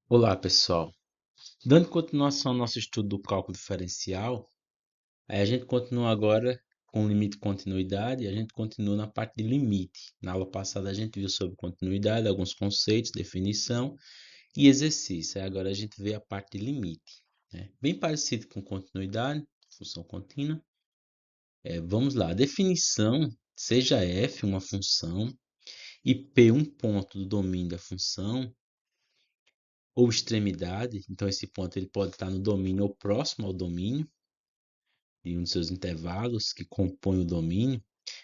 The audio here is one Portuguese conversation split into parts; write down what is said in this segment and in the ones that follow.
Olá, pessoal. Dando continuação ao nosso estudo do cálculo diferencial, aí a gente continua agora com o limite de continuidade e a gente continua na parte de limite. Na aula passada a gente viu sobre continuidade, alguns conceitos, definição e exercício. Aí agora a gente vê a parte de limite, né? Bem parecido com continuidade, função contínua. Vamos lá. A definição, seja f uma função e p um ponto do domínio da função, ou extremidade, então esse ponto ele pode estar no domínio ou próximo ao domínio de um dos seus intervalos que compõe o domínio.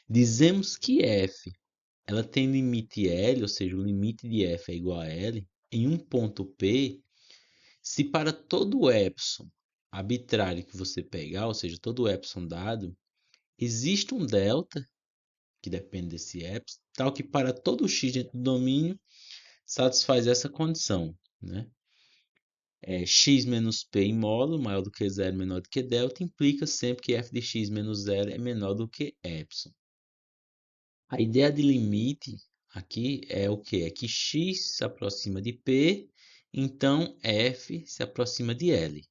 Dizemos que f ela tem limite L, ou seja, o limite de f é igual a L, em um ponto P, se para todo epsilon arbitrário que você pegar, ou seja, todo epsilon dado, existe um delta, que depende desse epsilon, tal que para todo x dentro do domínio satisfaz essa condição, né? X menos P em módulo maior do que zero, menor do que delta, implica sempre que f de x menos zero é menor do que epsilon. A ideia de limite aqui é o que? É que x se aproxima de P, então f se aproxima de L.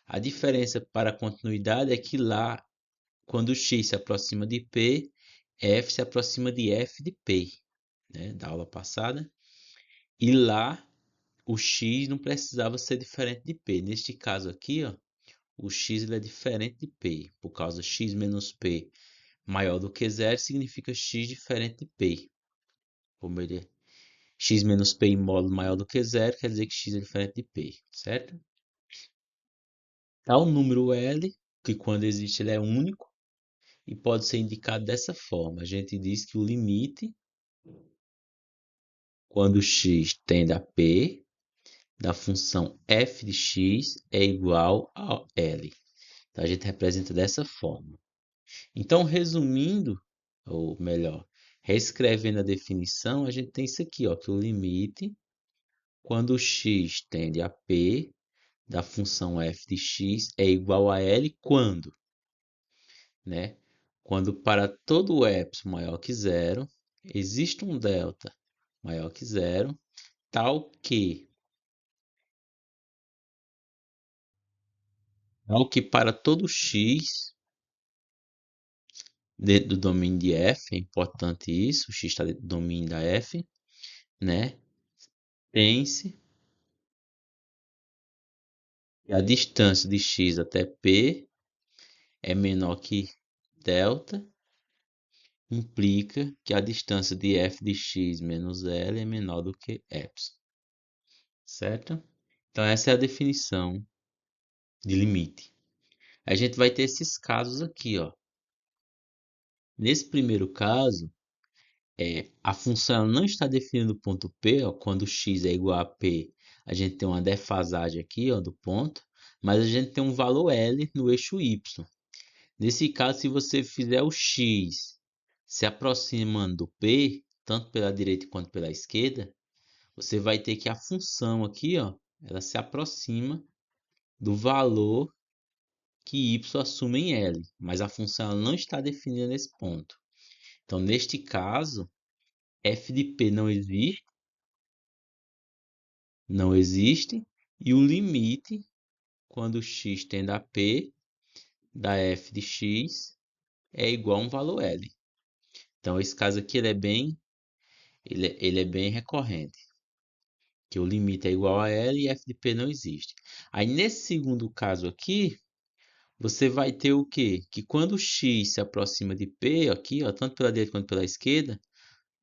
A diferença para a continuidade é que lá, quando x se aproxima de P, f se aproxima de f de P, né, da aula passada. E lá, o x não precisava ser diferente de P. Neste caso aqui, ó, o x ele é diferente de P, por causa x menos P maior do que zero, significa x diferente de P. Como ele é x menos P em módulo maior do que zero, quer dizer que x é diferente de P, certo? Tal número L, que quando existe ele é único, e pode ser indicado dessa forma. A gente diz que o limite, quando x tende a P, da função f de x é igual a L. Então, a gente representa dessa forma. Então, resumindo, ou melhor, reescrevendo a definição, a gente tem isso aqui, ó, que o limite, quando x tende a P, da função f de x é igual a L quando, né? Quando para todo epsilon maior que zero, existe um delta maior que zero, tal que para todo x dentro do domínio de f, é importante isso, o x está dentro do domínio da f, né? Tem-se que a distância de x até P é menor que delta, implica que a distância de f de x menos L é menor do que epsilon, certo? Então essa é a definição de limite. A gente vai ter esses casos aqui, ó. Nesse primeiro caso, a função não está definida no ponto P, ó, quando x é igual a P, a gente tem uma defasagem aqui, ó, do ponto, mas a gente tem um valor L no eixo Y. Nesse caso, se você fizer o x se aproximando do P, tanto pela direita quanto pela esquerda, você vai ter que a função aqui, ó, ela se aproxima do valor que y assume em L, mas a função ela não está definida nesse ponto. Então, neste caso, f de P não existe, e o limite, quando x tende a P, da f de x é igual a um valor L. Então, esse caso aqui ele é bem recorrente, que o limite é igual a L e f de P não existe. Aí, nesse segundo caso aqui, você vai ter o quê? Que quando x se aproxima de P, aqui, ó, tanto pela direita quanto pela esquerda,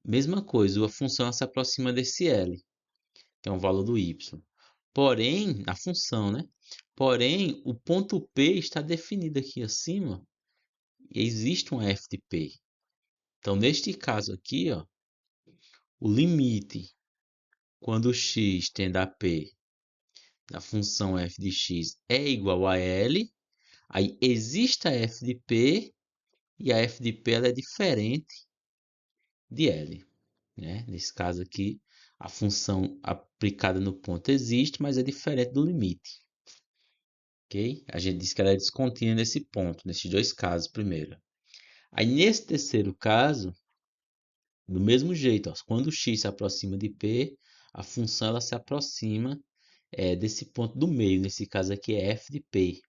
mesma coisa, a função se aproxima desse L, que é um valor do y. Porém, a função, né? Porém, o ponto P está definido aqui acima e existe um f de P. Então, neste caso aqui, ó, o limite quando x tende a P da função f de x é igual a L, aí existe a f de P e a f de P ela é diferente de L, né? Nesse caso aqui, a função aplicada no ponto existe, mas é diferente do limite. Ok? A gente diz que ela é descontínua nesse ponto, nesses dois casos primeiro. Aí nesse terceiro caso, do mesmo jeito, ó, quando x se aproxima de P, a função ela se aproxima desse ponto do meio, nesse caso aqui é f de p,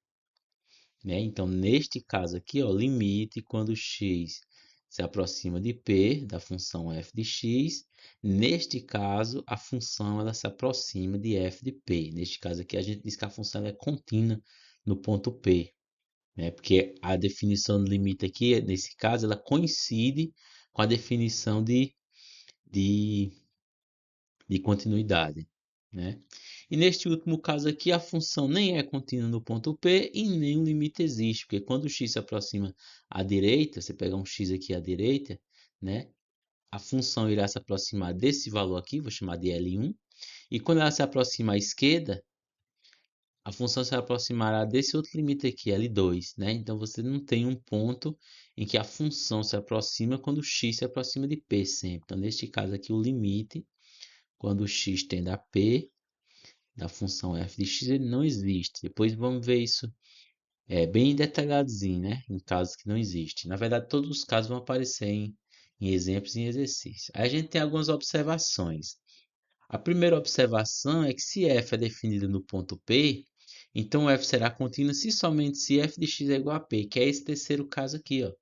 né? Então, neste caso aqui, ó, limite quando x se aproxima de p, da função f de x. Neste caso, a função ela se aproxima de f de p. Neste caso aqui, a gente diz que a função é contínua no ponto p, né? Porque a definição do limite aqui, nesse caso, ela coincide com a definição de, de continuidade, né? E neste último caso aqui, a função nem é contínua no ponto P e nem o limite existe, porque quando o x se aproxima à direita, você pegar um x aqui à direita, né? A função irá se aproximar desse valor aqui, vou chamar de L1, e quando ela se aproxima à esquerda, a função se aproximará desse outro limite aqui, L2, né? Então você não tem um ponto em que a função se aproxima quando o x se aproxima de P sempre. Então, neste caso aqui, o limite, quando o x tende a P, da função f de x, ele não existe. Depois vamos ver isso bem detalhadozinho, né? Em casos que não existe. Na verdade, todos os casos vão aparecer em exemplos e em exercícios. Aí a gente tem algumas observações. A primeira observação é que se f é definido no ponto P, então f será contínua se somente se f de x é igual a P, que é esse terceiro caso aqui, ó.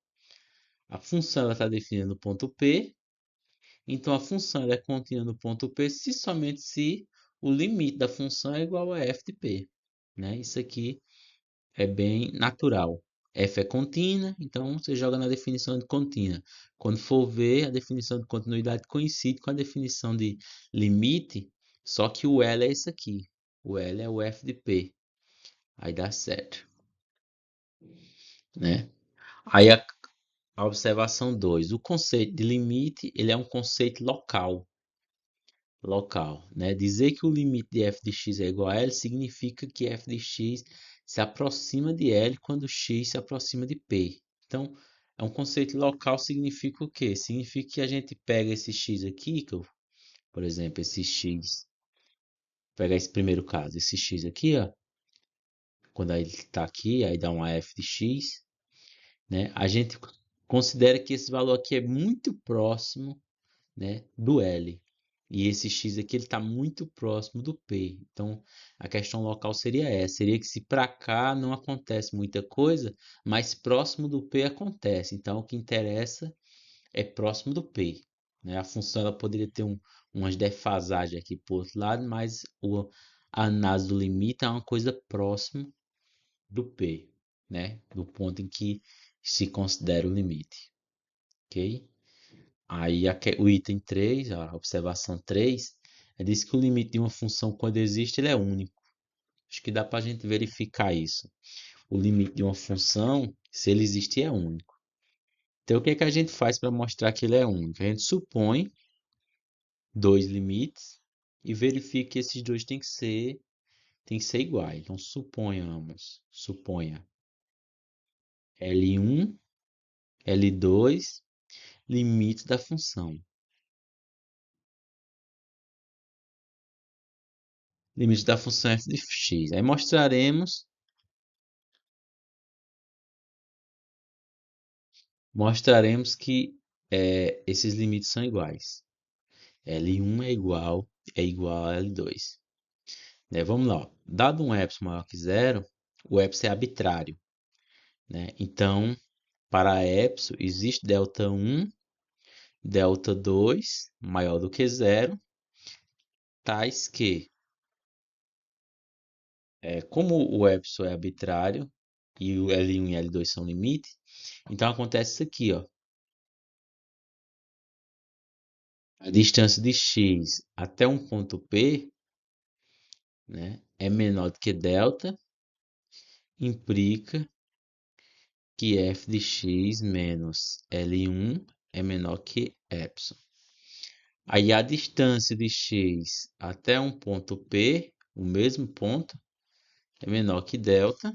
A função está definida no ponto P, então a função é contínua no ponto P se somente se o limite da função é igual a f de P, né? Isso aqui é bem natural. F é contínua, então você joga na definição de contínua. Quando for ver, a definição de continuidade coincide com a definição de limite, só que o L é isso aqui. O L é o F de P. Aí dá certo, né? Aí a observação 2. O conceito de limite, ele é um conceito local, né? Dizer que o limite de f de x é igual a L significa que f de x se aproxima de L quando x se aproxima de P. Então, é um conceito local significa o quê? Significa que a gente pega esse x aqui, por exemplo, esse x, pegar esse primeiro caso, esse x aqui, ó, quando ele está aqui, aí dá uma f de x, né? A gente considera que esse valor aqui é muito próximo, né, do L. E esse x aqui ele está muito próximo do P. Então, a questão local seria essa. Seria que se para cá não acontece muita coisa, mas próximo do P acontece. Então, o que interessa é próximo do P. Né? A função ela poderia ter umas defasagens aqui para o outro lado, mas a análise do limite é uma coisa próximo do P. Né? Do ponto em que se considera o limite. Ok? Aí o item 3, a observação 3, diz que o limite de uma função quando existe ele é único. Acho que dá para a gente verificar isso. O limite de uma função, se ele existir, é único. Então, o que é que a gente faz para mostrar que ele é único? A gente supõe dois limites e verifica que esses dois têm que ser iguais. Então, suponha L1, L2, limites da função. Limite da função f de x. Aí mostraremos que esses limites são iguais. L1 é igual a L2. Né? Vamos lá. Ó. Dado um epsilon maior que zero, o epsilon é arbitrário. Né? Então, para epsilon, existe delta 1, delta 2 maior do que zero, tais que, como o epsilon é arbitrário e o L1 e L2 são limites, então acontece isso aqui, ó. A distância de x até um ponto P, né, é menor do que delta, implica que f de x menos L1 é menor que epsilon. Aí a distância de x até um ponto P, o mesmo ponto, é menor que delta,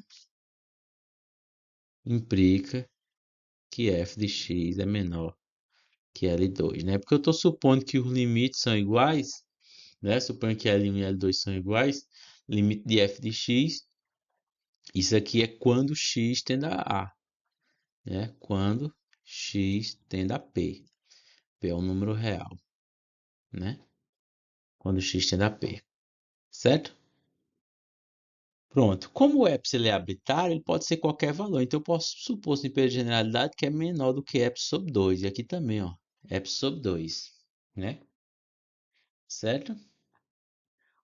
implica que f de x é menor que L2, né? Porque eu estou supondo que os limites são iguais, né? Suponho que L1 e L2 são iguais, limite de f de x, isso aqui é quando x tende a A, né? Quando x tende a P. P é um número real, né? Quando x tende a P, certo? Pronto. Como o epsilon ele é arbitrário, ele pode ser qualquer valor. Então, eu posso supor, sem perda de generalidade, que é menor do que epsilon sobre 2. E aqui também, ó, epsilon sobre 2, né? Certo?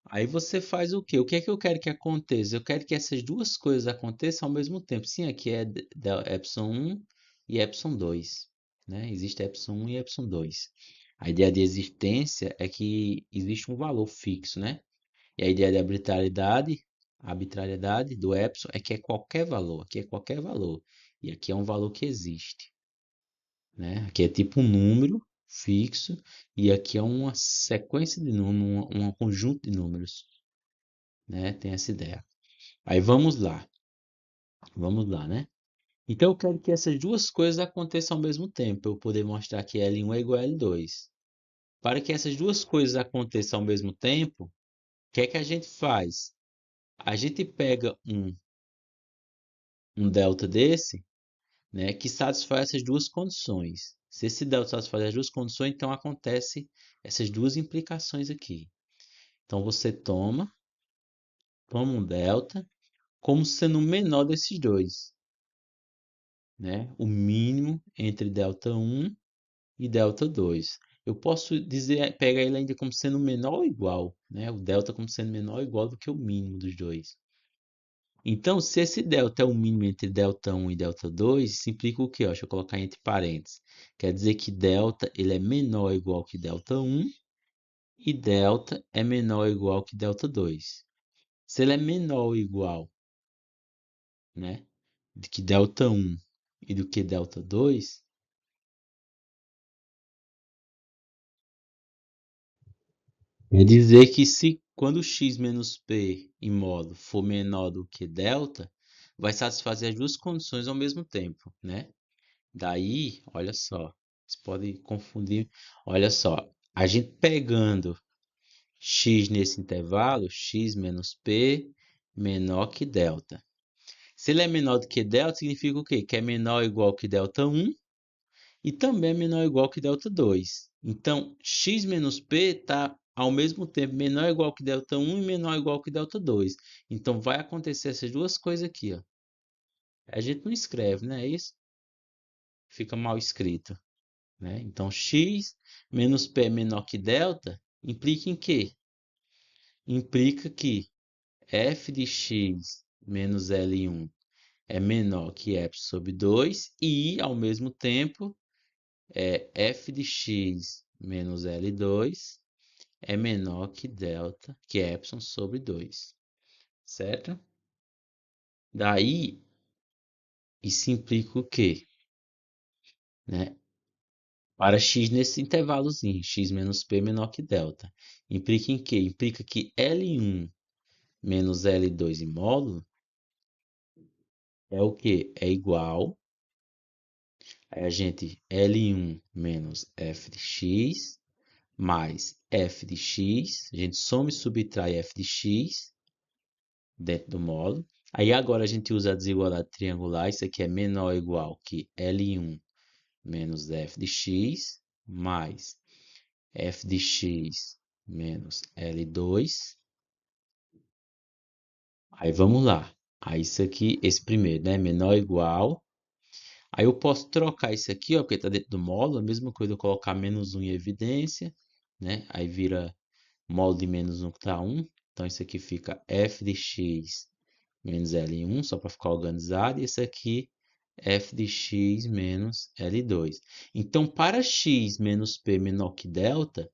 Aí você faz o quê? O que é que eu quero que aconteça? Eu quero que essas duas coisas aconteçam ao mesmo tempo. Sim, aqui é epsilon 1 e epsilon 2, né? Existe epsilon 1 e epsilon 2. A ideia de existência é que existe um valor fixo, né? E a ideia de arbitrariedade do epsilon é que é qualquer valor. Aqui é qualquer valor. E aqui é um valor que existe, né? Aqui é tipo um número fixo e aqui é uma sequência de números, um conjunto de números, né? Tem essa ideia. Aí vamos lá, né? Então eu quero que essas duas coisas aconteçam ao mesmo tempo, para eu poder mostrar que L1 é igual a L2. Para que essas duas coisas aconteçam ao mesmo tempo, o que é que a gente faz? A gente pega um delta desse, né, que satisfaz essas duas condições. Se esse delta satisfaz as duas condições, então acontece essas duas implicações aqui. Então você toma um delta como sendo o menor desses dois, né? O mínimo entre delta 1 e delta 2. Eu posso dizer, pegar ele ainda como sendo menor ou igual, né? O delta como sendo menor ou igual do que o mínimo dos dois. Então, se esse delta é o mínimo entre delta 1 e delta 2, isso implica o quê? Ó, deixa eu colocar entre parênteses. Quer dizer que delta ele é menor ou igual que delta 1 e delta é menor ou igual que delta 2. Se ele é menor ou igual, né, do que delta 1 e do que delta 2, quer dizer que se quando x menos p em módulo for menor do que delta, vai satisfazer as duas condições ao mesmo tempo, né? Daí, olha só, você pode confundir. Olha só, a gente pegando x nesse intervalo, x menos p menor que delta. Se ele é menor do que delta, significa o quê? Que é menor ou igual que delta 1 e também é menor ou igual que delta 2. Então, x menos p está ao mesmo tempo menor ou igual que delta 1 e menor ou igual que delta 2. Então, vai acontecer essas duas coisas aqui, ó. A gente não escreve, né? É isso fica mal escrito, né? Então, x menos p menor que delta implica em quê? Implica que f de x menos L1 é menor que epsilon sobre 2 e, ao mesmo tempo, f de x menos L2 é menor que delta, que é epsilon sobre 2, certo? Daí, isso implica o quê? Né? Para x nesse intervalozinho, x menos p menor que delta. Implica em quê? Implica que L1 menos L2 em módulo é o quê? É igual a gente L1 menos f de x mais f de x. A gente soma e subtrai f de x dentro do módulo. Aí agora a gente usa a desigualdade triangular. Isso aqui é menor ou igual que L1 menos f de x mais f de x menos L2. Aí vamos lá. Aí isso aqui, esse primeiro, né? Menor ou igual. Aí eu posso trocar isso aqui, ó, porque está dentro do módulo. A mesma coisa eu colocar -1 em evidência, né? Aí vira módulo de -1 que está 1. Então isso aqui fica f de x menos L1, só para ficar organizado. E esse aqui, f de x menos L2. Então, para x menos p menor que delta,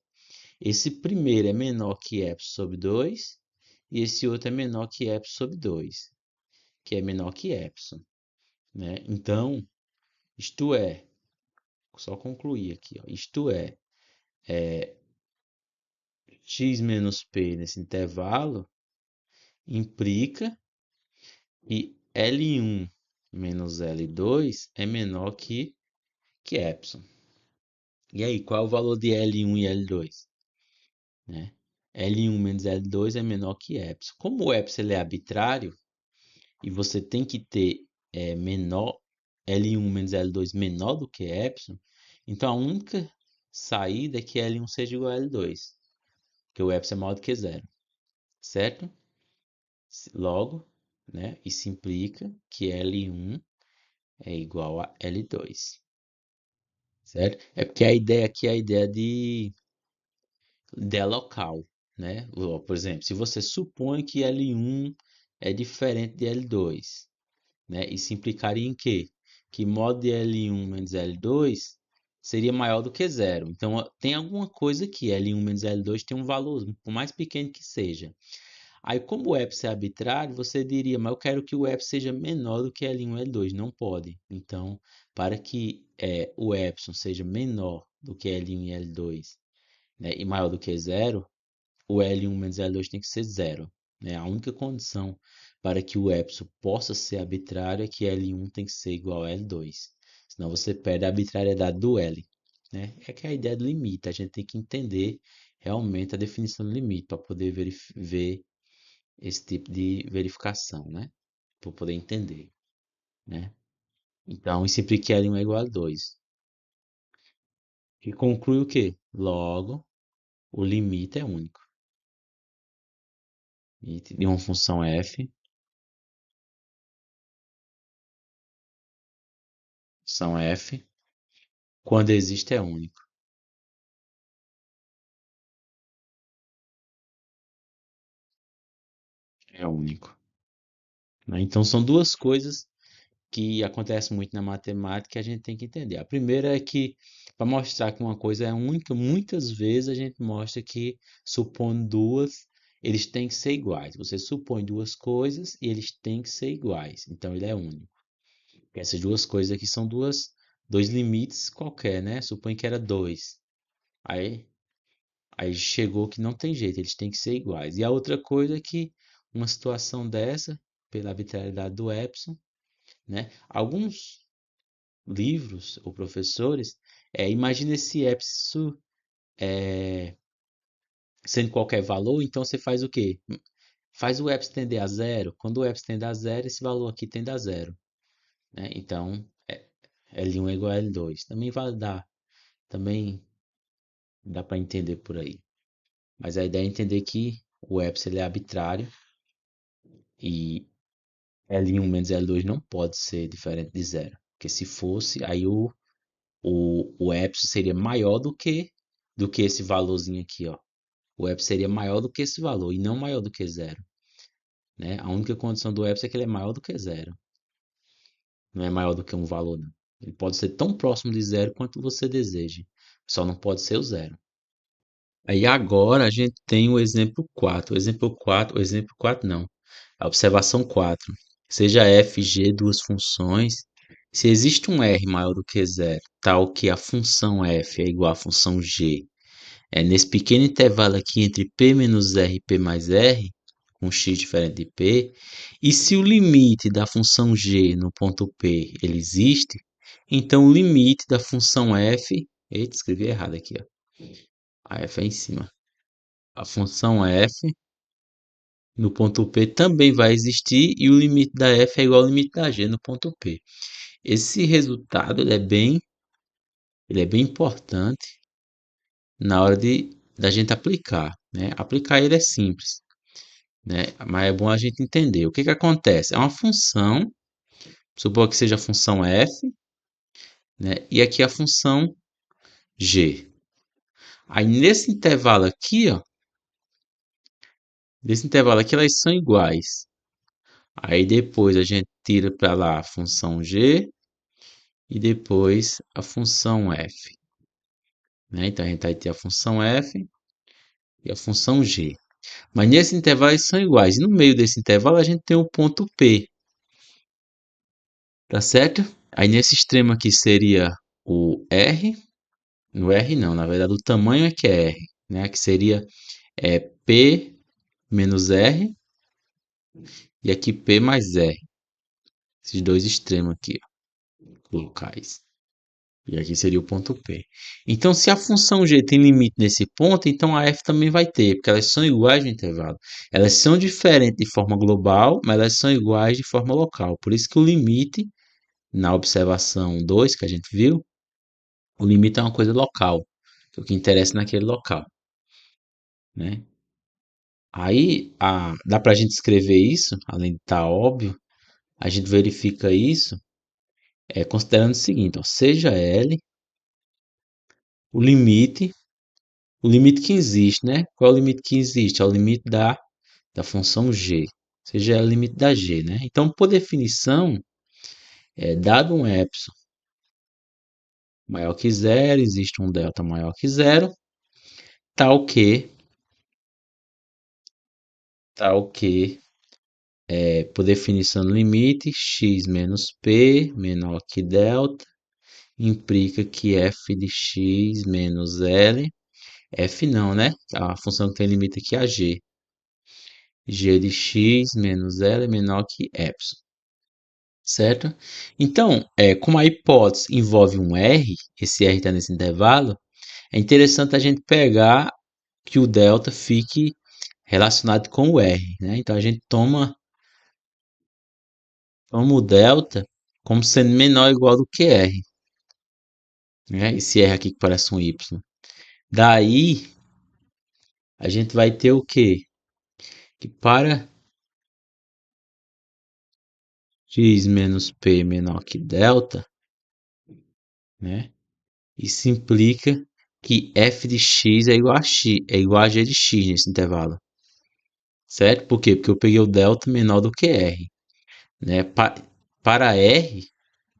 esse primeiro é menor que epsilon sobre 2 e esse outro é menor que epsilon sobre 2, que é menor que epsilon, né? Então, isto é, só concluir aqui, ó, isto é x menos p nesse intervalo implica que L1 menos L2 é menor que epsilon. E aí, qual é o valor de L1 e L2? Né? L1 menos L2 é menor que epsilon. Como o epsilon é arbitrário, e você tem que ter menor L1 menos L2 menor do que epsilon, então a única saída é que L1 seja igual a L2, que o epsilon é maior do que zero, certo? Logo, né? Isso implica que L1 é igual a L2, certo? É porque a ideia aqui é a ideia de local, né? Por exemplo, se você supõe que L1 é diferente de L2, né? Isso implicaria em quê? Que mod de L1 menos L2 seria maior do que zero. Então, tem alguma coisa que L1 menos L2 tem um valor, por mais pequeno que seja. Aí, como o epsilon é arbitrário, você diria, mas eu quero que o epsilon seja menor do que L1 e L2. Não pode. Então, para que o epsilon seja menor do que L1 e L2, né, e maior do que zero, o L1 menos L2 tem que ser zero, né? A única condição para que o epsilon possa ser arbitrário é que L1 tem que ser igual a L2. Senão você perde a arbitrariedade do L, né? É que é a ideia do limite. A gente tem que entender realmente a definição do limite para poder ver esse tipo de verificação, né? Para poder entender, né? Então, isso implica que L1 é igual a 2. Que conclui o quê? Logo, o limite é único. Limite de uma função f, quando existe é único. É único, né? Então, são duas coisas que acontecem muito na matemática que a gente tem que entender. A primeira é que, para mostrar que uma coisa é única, muitas vezes a gente mostra que, supondo duas, eles têm que ser iguais. Você supõe duas coisas e eles têm que ser iguais. Então, ele é único. Porque essas duas coisas aqui são dois limites qualquer, né? Supõe que era dois. Aí, aí chegou que não tem jeito, eles têm que ser iguais. E a outra coisa é que uma situação dessa, pela arbitrariedade do epsilon, né? Alguns livros ou professores, imagina esse epsilon sendo qualquer valor, então você faz o quê? Faz o epsilon tender a zero. Quando o epsilon tende a zero, esse valor aqui tende a zero, né? Então, L1 é igual a L2. Também dá para entender por aí. Mas a ideia é entender que o epsilon é arbitrário e L1 menos L2 não pode ser diferente de zero. Porque se fosse, aí o epsilon seria maior do que esse valorzinho aqui, ó. O epsilon seria maior do que esse valor e não maior do que zero, né? A única condição do epsilon é que ele é maior do que zero. Não é maior do que um valor, não. Ele pode ser tão próximo de zero quanto você deseje. Só não pode ser o zero. Aí agora a gente tem o exemplo 4. O exemplo 4 não. A observação 4. Seja f e g duas funções. Se existe um r maior do que zero, tal que a função f é igual à função g, nesse pequeno intervalo aqui entre p menos r e p mais r, com x diferente de p, e se o limite da função g no ponto P ele existe, então o limite da função f, eita, escrevi errado aqui, ó. A f é em cima. A função f no ponto P também vai existir e o limite da f é igual ao limite da g no ponto P. Esse resultado ele é bem importante na hora da gente aplicar, né? Aplicar ele é simples, né? Mas é bom a gente entender. O que que acontece? É uma função, supor que seja a função f, né? E aqui a função g. Aí nesse intervalo aqui, ó, nesse intervalo aqui elas são iguais. Aí depois a gente tira para lá a função g e depois a função f, né? Então a gente vai ter a função f e a função g. Mas nesse intervalo eles são iguais. E no meio desse intervalo a gente tem o ponto P, tá certo? Aí nesse extremo aqui seria o R. No R não, na verdade o tamanho é que é R, né? Que seria P menos R e aqui P mais R. Esses dois extremos aqui, ó, locais. E aqui seria o ponto P. Então, se a função g tem limite nesse ponto, então a f também vai ter, porque elas são iguais no intervalo. Elas são diferentes de forma global, mas elas são iguais de forma local. Por isso que o limite, na observação 2 que a gente viu, o limite é uma coisa local. O que interessa naquele local, né? Aí dá para a gente escrever isso, além de estar óbvio, a gente verifica isso considerando o seguinte, ó, seja L o limite, o limite que existe, né? Qual é o limite que existe? É o limite da função g, seja L o limite da g, né? Então, por definição, dado um epsilon maior que zero, existe um delta maior que zero, tal que, tal que por definição do limite, x menos p menor que delta, implica que f de x menos L, f não, né? A função que tem limite aqui é a g. G de x menos L é menor que epsilon, certo? Então, como a hipótese envolve um R, esse R está nesse intervalo, é interessante a gente pegar que o delta fique relacionado com o R, né? Então, a gente toma o delta como sendo menor ou igual do que R, né? Esse R aqui que parece um Y. Daí, a gente vai ter o quê? Que para x menos p menor que delta, né? Isso implica que f de x é igual a x, é igual a g de x nesse intervalo, certo? Por quê? Porque eu peguei o delta menor do que r, né? Para r,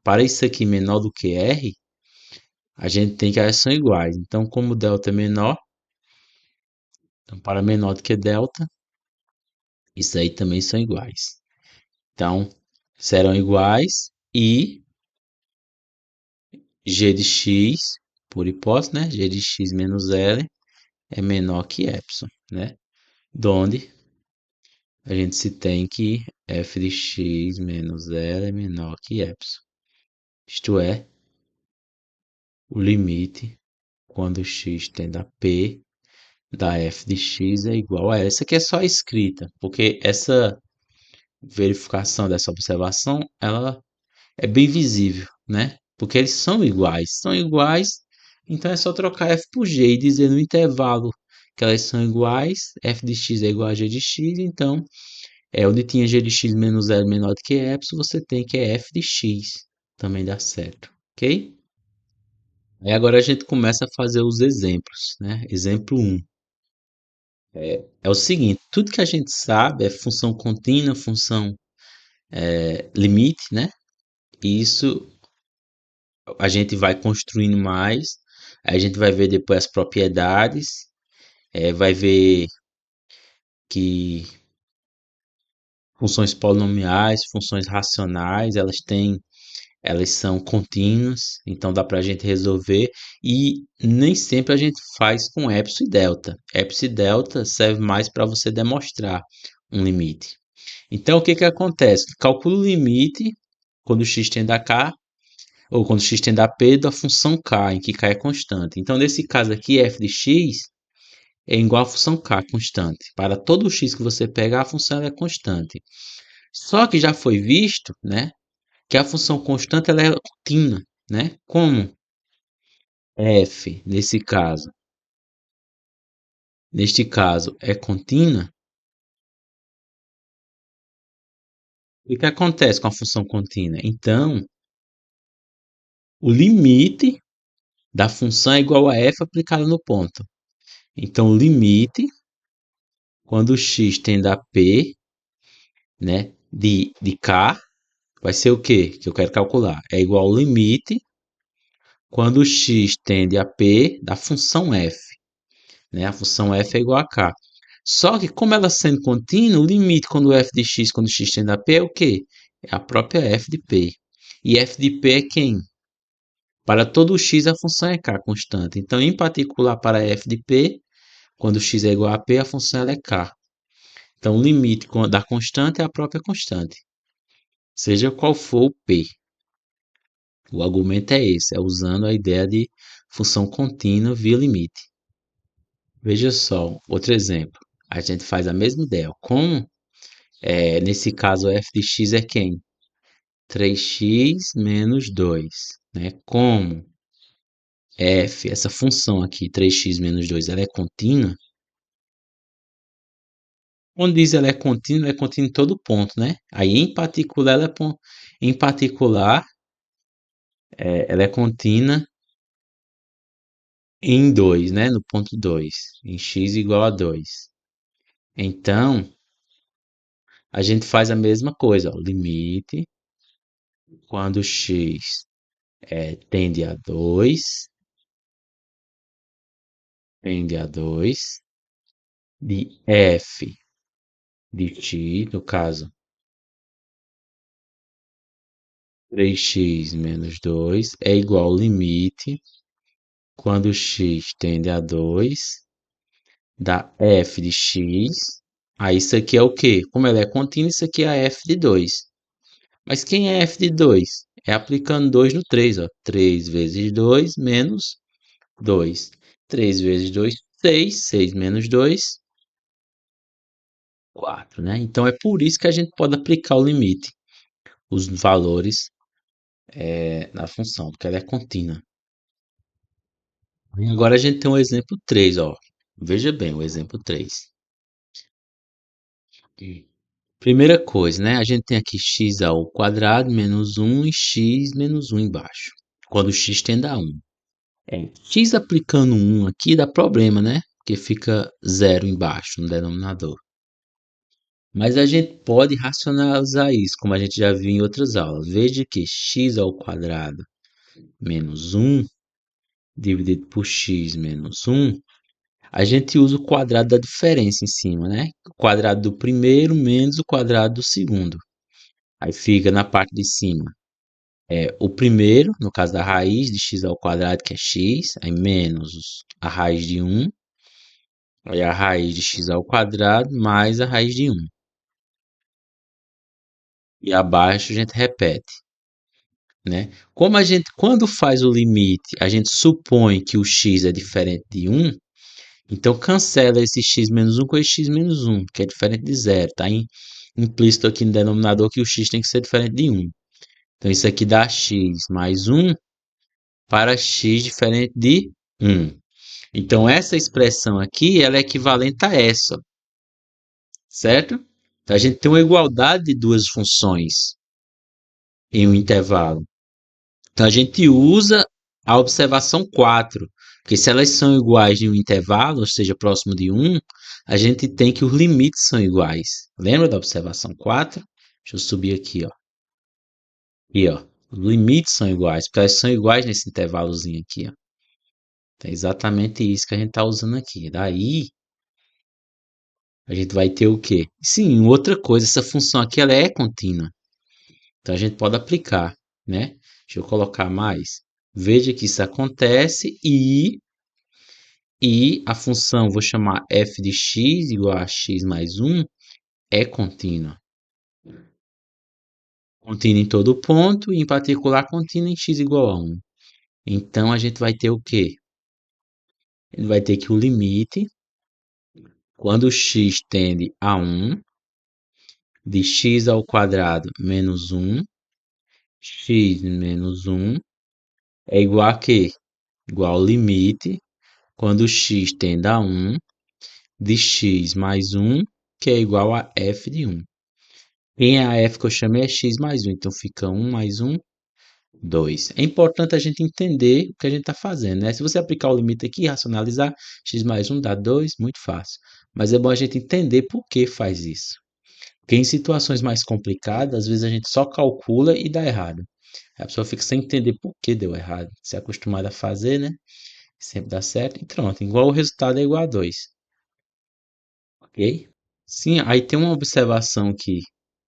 para isso aqui menor do que r, a gente tem que elas são iguais. Então, como o delta é menor, então para menor do que delta, isso aí também são iguais. Então, serão iguais e g de x, por hipótese, né? G de x menos L é menor que epsilon, né? Donde a gente se tem que f de x menos L é menor que epsilon. Isto é, o limite quando x tende a p da f de x é igual a L. Isso aqui é só a escrita, porque essa verificação dessa observação, ela é bem visível, né? Porque eles são iguais, então é só trocar f por g e dizer no intervalo que elas são iguais, f de x é igual a g de x, então onde tinha g de x menos L menor do que epsilon, você tem que é f de x, também dá certo, ok? Aí agora a gente começa a fazer os exemplos, né? Exemplo um é o seguinte, tudo que a gente sabe é função contínua, função limite, né? E isso a gente vai construindo mais, aí a gente vai ver depois as propriedades, vai ver que funções polinomiais, funções racionais, elas são contínuas, então dá para a gente resolver e nem sempre a gente faz com epsilon e delta. Epsilon e delta serve mais para você demonstrar um limite. Então o que que acontece? Calcula o limite quando x tende a k ou quando x tende a p da função k, em que k é constante. Então nesse caso aqui, f de x é igual à função k constante. Para todo x que você pegar, a função é constante. Só que já foi visto, né, que a função constante ela é contínua, né? Como f, neste caso é contínua, o que acontece com a função contínua? Então, o limite da função é igual a f aplicada no ponto. Então, o limite, quando x tende a p, né, de k, vai ser o quê? Que eu quero calcular. É igual ao limite quando x tende a p da função f, né? A função f é igual a k. Só que como ela sendo contínua, o limite quando f de x, quando x tende a p é o quê? É a própria f de p. E f de p é quem? Para todo x a função é k constante. Então, em particular para f de p, quando x é igual a p, a função ela é k. Então, o limite da constante é a própria constante, seja qual for o p. O argumento é esse, é usando a ideia de função contínua via limite. Veja só, outro exemplo. A gente faz a mesma ideia. Como nesse caso f de x é quem? 3x menos 2. Né? Como f, essa função aqui, 3x menos 2, ela é contínua, Quando diz ela é contínua em todo ponto, né? Aí, em particular, em particular, ela é contínua em 2, né? No ponto 2, em x igual a 2. Então, a gente faz a mesma coisa, ó, limite quando x tende a 2, tende a 2 de f de x, no caso 3x menos 2 é igual ao limite quando x tende a 2 da f de x. Aí isso aqui é o quê? Como ela é contínua, isso aqui é a f de 2. Mas quem é f de 2? É aplicando 2 no 3, ó. 3 vezes 2 menos 2. 3 vezes 2, 6. 6 menos 2, 4, né? Então é por isso que a gente pode aplicar o limite, os valores na função, porque ela é contínua. E agora a gente tem o exemplo 3, ó. Veja bem o exemplo 3. Primeira coisa, né? A gente tem aqui x ao quadrado menos 1 e x menos 1 embaixo. Quando x tende a 1. X aplicando 1 aqui dá problema, né? Porque fica zero embaixo no denominador. Mas a gente pode racionalizar isso, como a gente já viu em outras aulas. Veja que x ao quadrado menos 1 dividido por x menos 1, a gente usa o quadrado da diferença em cima, né? O quadrado do primeiro menos o quadrado do segundo. Aí fica na parte de cima o primeiro, no caso da raiz de x ao quadrado, que é x, aí menos a raiz de 1, aí a raiz de x ao quadrado mais a raiz de 1. E abaixo a gente repete, né? Como a gente, quando faz o limite, a gente supõe que o x é diferente de 1, então cancela esse x menos 1 com esse x menos 1, que é diferente de zero. Está implícito aqui no denominador que o x tem que ser diferente de 1. Então isso aqui dá x mais 1 para x diferente de 1. Então essa expressão aqui ela é equivalente a essa, certo? Então a gente tem uma igualdade de duas funções em um intervalo. Então a gente usa a observação 4, porque se elas são iguais em um intervalo, ou seja, próximo de 1, a gente tem que os limites são iguais. Lembra da observação 4? Deixa eu subir aqui, ó. Aqui, ó. Os limites são iguais, porque elas são iguais nesse intervalozinho aqui, ó. Então é exatamente isso que a gente está usando aqui. Daí a gente vai ter o quê? Sim, outra coisa, essa função aqui ela é contínua. Então a gente pode aplicar, né? Deixa eu colocar mais. Veja que isso acontece e a função, vou chamar f de x igual a x mais 1, é contínua. Contínua em todo ponto e, em particular, contínua em x igual a 1. Então, a gente vai ter o quê? Ele vai ter que o limite, quando x tende a 1, de x ao quadrado menos 1, x menos 1, é igual a quê? Igual ao limite, quando x tende a 1, de x mais 1, que é igual a f de 1. Quem é a f que eu chamei é x mais 1, então fica 1 mais 1, 2. É importante a gente entender o que a gente está fazendo, né? Se você aplicar o limite aqui e racionalizar, x mais 1 dá 2, muito fácil. Mas é bom a gente entender por que faz isso. Porque em situações mais complicadas, às vezes a gente só calcula e dá errado. A pessoa fica sem entender por que deu errado. Se é acostumada a fazer, né? Sempre dá certo e pronto. Igual o resultado é igual a 2. Ok? Sim, aí tem uma observação que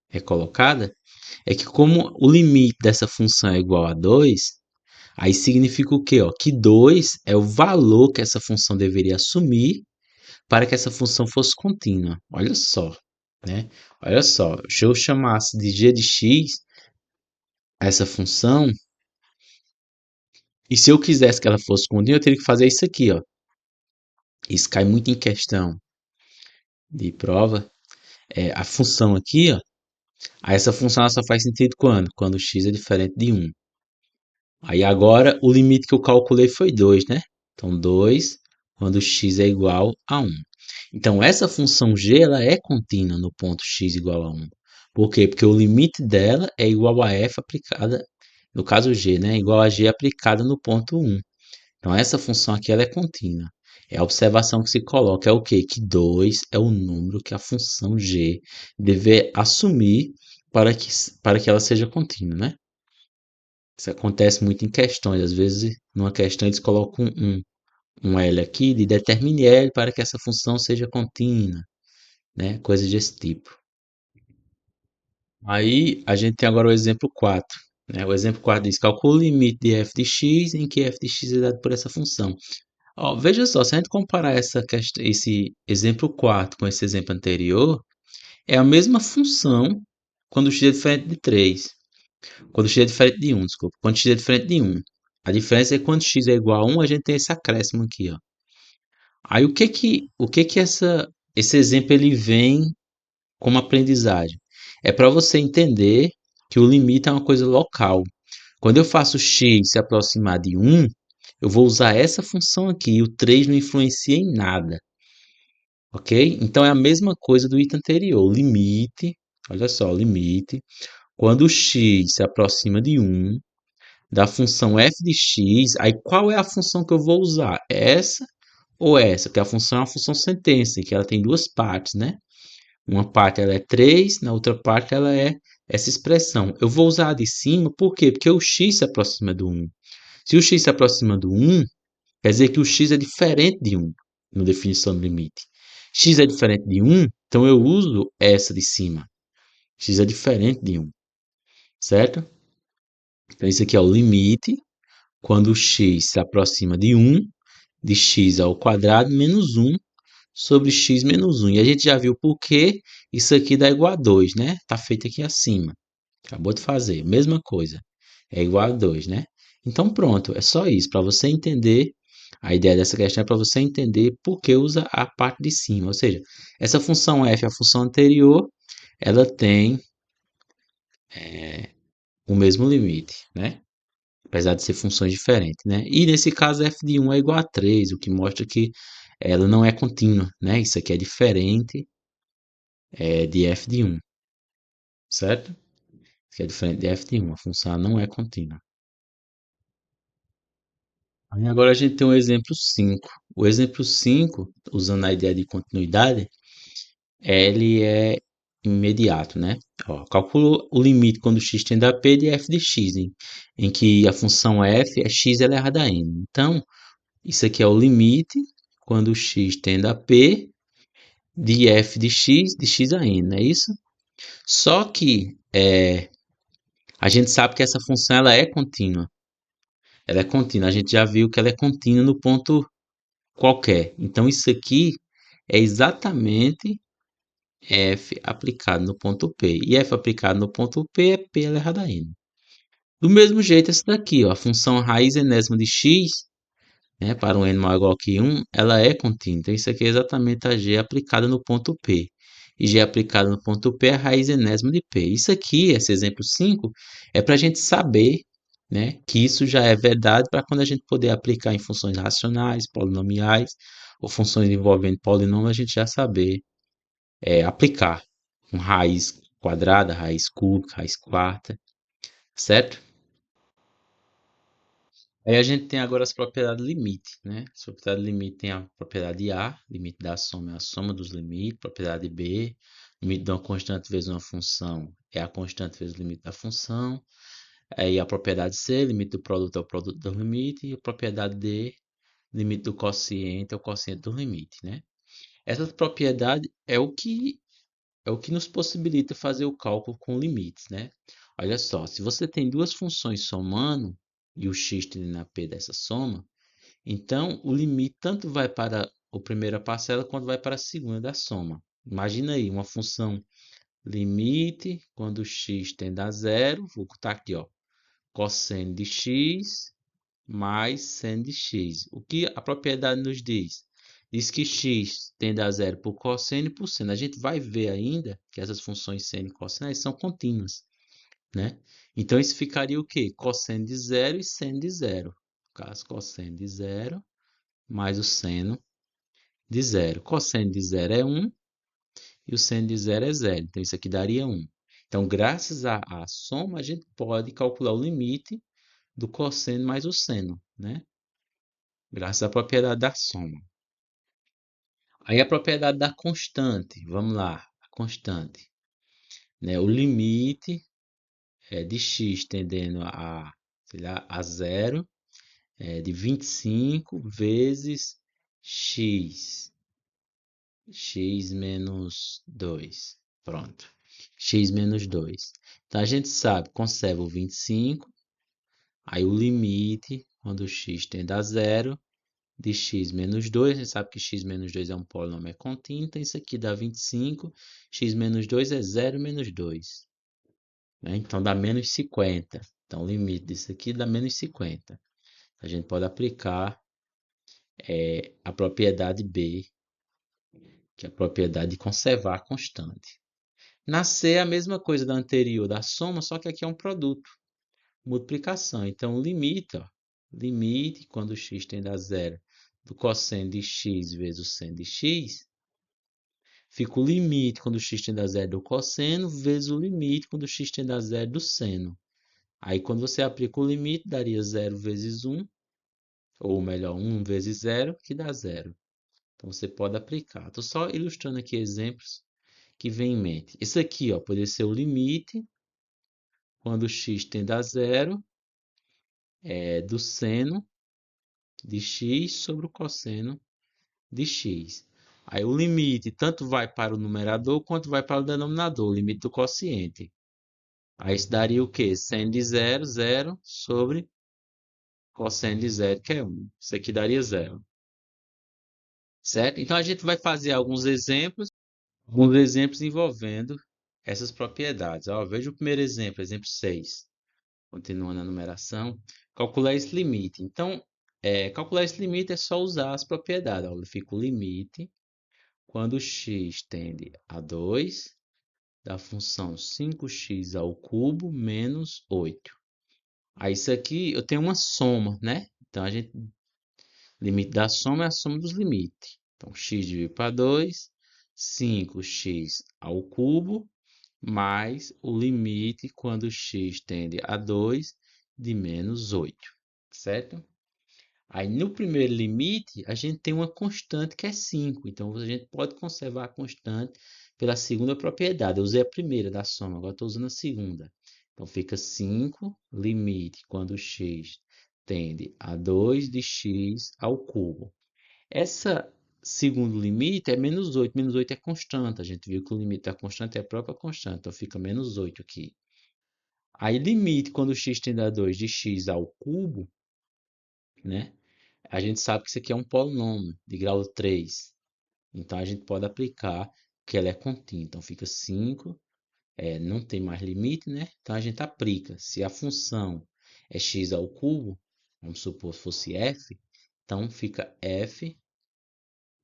é colocada, é que como o limite dessa função é igual a 2, aí significa o quê? Ó? Que 2 é o valor que essa função deveria assumir para que essa função fosse contínua. Olha só, né? Olha só, se eu chamasse de g de x essa função, e se eu quisesse que ela fosse contínua, eu teria que fazer isso aqui, ó. Isso cai muito em questão de prova. A função aqui, ó, aí essa função ela só faz sentido quando? Quando x é diferente de 1. Aí agora o limite que eu calculei foi 2, né? Então 2 quando x é igual a 1. Então, essa função g ela é contínua no ponto x igual a 1. Por quê? Porque o limite dela é igual a f aplicada, no caso g, né? Igual a g aplicada no ponto 1. Então, essa função aqui ela é contínua. É a observação que se coloca é o quê? Que 2 é o número que a função g deve assumir para que ela seja contínua, né? Isso acontece muito em questões. Às vezes, numa questão, eles colocam um L aqui de determine L para que essa função seja contínua, né? Coisas desse tipo. Aí, a gente tem agora o exemplo 4. Né? O exemplo 4 diz, calcule o limite de f de x em que f de x é dado por essa função. Ó, veja só, se a gente comparar esse exemplo 4 com esse exemplo anterior, é a mesma função quando x é diferente de 3. Quando x é diferente de 1, desculpa. Quando x é diferente de 1. A diferença é que quando x é igual a 1, a gente tem esse acréscimo aqui, ó. Aí esse exemplo ele vem como aprendizagem? É para você entender que o limite é uma coisa local. Quando eu faço x se aproximar de 1, eu vou usar essa função aqui. O 3 não influencia em nada, ok? Então é a mesma coisa do item anterior. Limite, olha só, limite. Quando o x se aproxima de 1, da função f de x, aí qual é a função que eu vou usar? Essa ou essa? Porque a função é uma função sentença, que ela tem duas partes, né? Uma parte ela é 3, na outra parte ela é essa expressão. Eu vou usar a de cima, por quê? Porque o x se aproxima do 1. Se o x se aproxima do 1, quer dizer que o x é diferente de 1, na definição do limite. X é diferente de 1, então eu uso essa de cima. X é diferente de 1, certo? Então isso aqui é o limite quando o x se aproxima de 1, de x ao quadrado menos 1 sobre x menos 1. E a gente já viu por que isso aqui dá igual a 2, né? Está feito aqui acima. Acabou de fazer. Mesma coisa. É igual a 2, né? Então pronto, é só isso. Para você entender, a ideia dessa questão é para você entender por que usa a parte de cima. Ou seja, essa função f, a função anterior, ela tem o mesmo limite, né? Apesar de ser funções diferentes, né? E nesse caso, f de 1 é igual a 3, o que mostra que ela não é contínua, né? Isso aqui é diferente de f de 1, certo? Isso aqui é diferente de f de 1, a função não é contínua. Aí agora a gente tem o exemplo 5. O exemplo 5, usando a ideia de continuidade, ele é imediato, né? Ó, calcula o limite quando x tende a p de f de x, em que a função f é x elevado a n. Então, isso aqui é o limite quando x tende a p de f de x a n, não é isso? Só que a gente sabe que essa função ela é contínua. Ela é contínua. A gente já viu que ela é contínua no ponto qualquer. Então, isso aqui é exatamente f aplicado no ponto P. E f aplicado no ponto P é p elevado a n. Do mesmo jeito, essa daqui, ó, a função raiz enésima de x, né, para um n maior ou igual que 1, ela é contínua. Então, isso aqui é exatamente a g aplicada no ponto P. E g aplicada no ponto P é a raiz enésima de P. Isso aqui, esse exemplo 5, é para a gente saber, né, que isso já é verdade para quando a gente poder aplicar em funções racionais, polinomiais ou funções envolvendo polinômio, a gente já saber aplicar com raiz quadrada, raiz cúbica, raiz quarta, certo? Aí a gente tem agora as propriedades limite, né? As propriedades limite tem a propriedade A, limite da soma é a soma dos limites, propriedade B, limite de uma constante vezes uma função é a constante vezes o limite da função, aí a propriedade C, limite do produto é o produto do limite, e a propriedade D, limite do quociente é o quociente do limite, né? Essa propriedade é o que nos possibilita fazer o cálculo com limites, né? Olha só, se você tem duas funções somando e o x tende na p dessa soma, então o limite tanto vai para a primeira parcela quanto vai para a segunda da soma. Imagina aí uma função limite quando x tende a zero, vou botar aqui, ó, cosseno de x mais seno de x. O que a propriedade nos diz? Diz que x tende a zero por cosseno e por seno. A gente vai ver ainda que essas funções seno e cosseno são contínuas, né? Então, isso ficaria o quê? Cosseno de zero e seno de zero. No caso, cosseno de zero mais o seno de zero. Cosseno de zero é 1 e o seno de zero é zero. Então, isso aqui daria 1. Então, graças à soma, a gente pode calcular o limite do cosseno mais o seno, né? Graças à propriedade da soma. Aí a propriedade da constante, vamos lá, a constante, né? O limite de x tendendo sei lá, a zero, de 25 vezes x menos 2. Pronto, x menos 2. Então a gente sabe, conserva o 25, aí o limite, quando x tende a zero, de x menos 2, a gente sabe que x menos 2 é um polinômio contínuo, então isso aqui dá 25, x menos 2 é zero menos 2, né? Então dá menos 50. Então o limite disso aqui dá menos 50. A gente pode aplicar a propriedade B, que é a propriedade de conservar a constante. Na C é a mesma coisa da anterior, da soma, só que aqui é um produto, multiplicação. Então, limite, quando x tende a zero, do cosseno de x vezes o seno de x, fica o limite quando x tende a zero do cosseno vezes o limite quando x tende a zero do seno. Aí, quando você aplica o limite, daria 0 vezes 1, ou melhor, 1 vezes 0, que dá 0. Então, você pode aplicar. Estou só ilustrando aqui exemplos que vem em mente. Isso aqui, ó, poderia ser o limite quando x tende a zero do seno de x sobre o cosseno de x. Aí o limite tanto vai para o numerador quanto vai para o denominador, o limite do quociente. Aí isso daria o quê? Seno de zero, zero sobre cosseno de zero, que é 1. Isso aqui daria zero. Certo? Então a gente vai fazer alguns exemplos envolvendo essas propriedades. Ó, veja o primeiro exemplo, exemplo 6. Continuando a numeração, calcular esse limite. Então, calcular esse limite é só usar as propriedades. Olha, fica o limite quando x tende a 2 da função 5x ao cubo menos 8. Aí isso aqui eu tenho uma soma, né? Então, limite da soma é a soma dos limites. Então, x dividido para 2, 5x ao cubo mais o limite quando x tende a 2 de menos 8, certo? Aí no primeiro limite, a gente tem uma constante que é 5, então a gente pode conservar a constante pela segunda propriedade. Eu usei a primeira da soma, agora estou usando a segunda. Então fica 5, limite quando x tende a 2 de x ao cubo. Essa segundo limite é menos 8. Menos 8 é constante. A gente viu que o limite da constante é a própria constante. Então fica menos 8 aqui. Aí limite quando x tende a 2 de x ao cubo, né? A gente sabe que isso aqui é um polinômio de grau 3. Então a gente pode aplicar que ela é contínua. Então fica 5, não tem mais limite, né? Então a gente aplica. Se a função é x ao cubo, vamos supor que fosse f, então fica f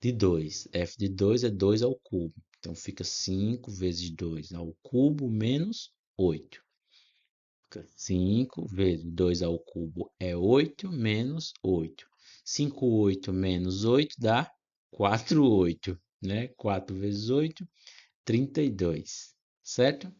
de 2. F de 2 é 2 ao cubo. Então fica 5 vezes 2 ao cubo menos 8. Fica 5 vezes 2 ao cubo é 8 menos 8. 5, 8 menos 8 dá 4, 8. Né? 4 vezes 8, 32. Certo?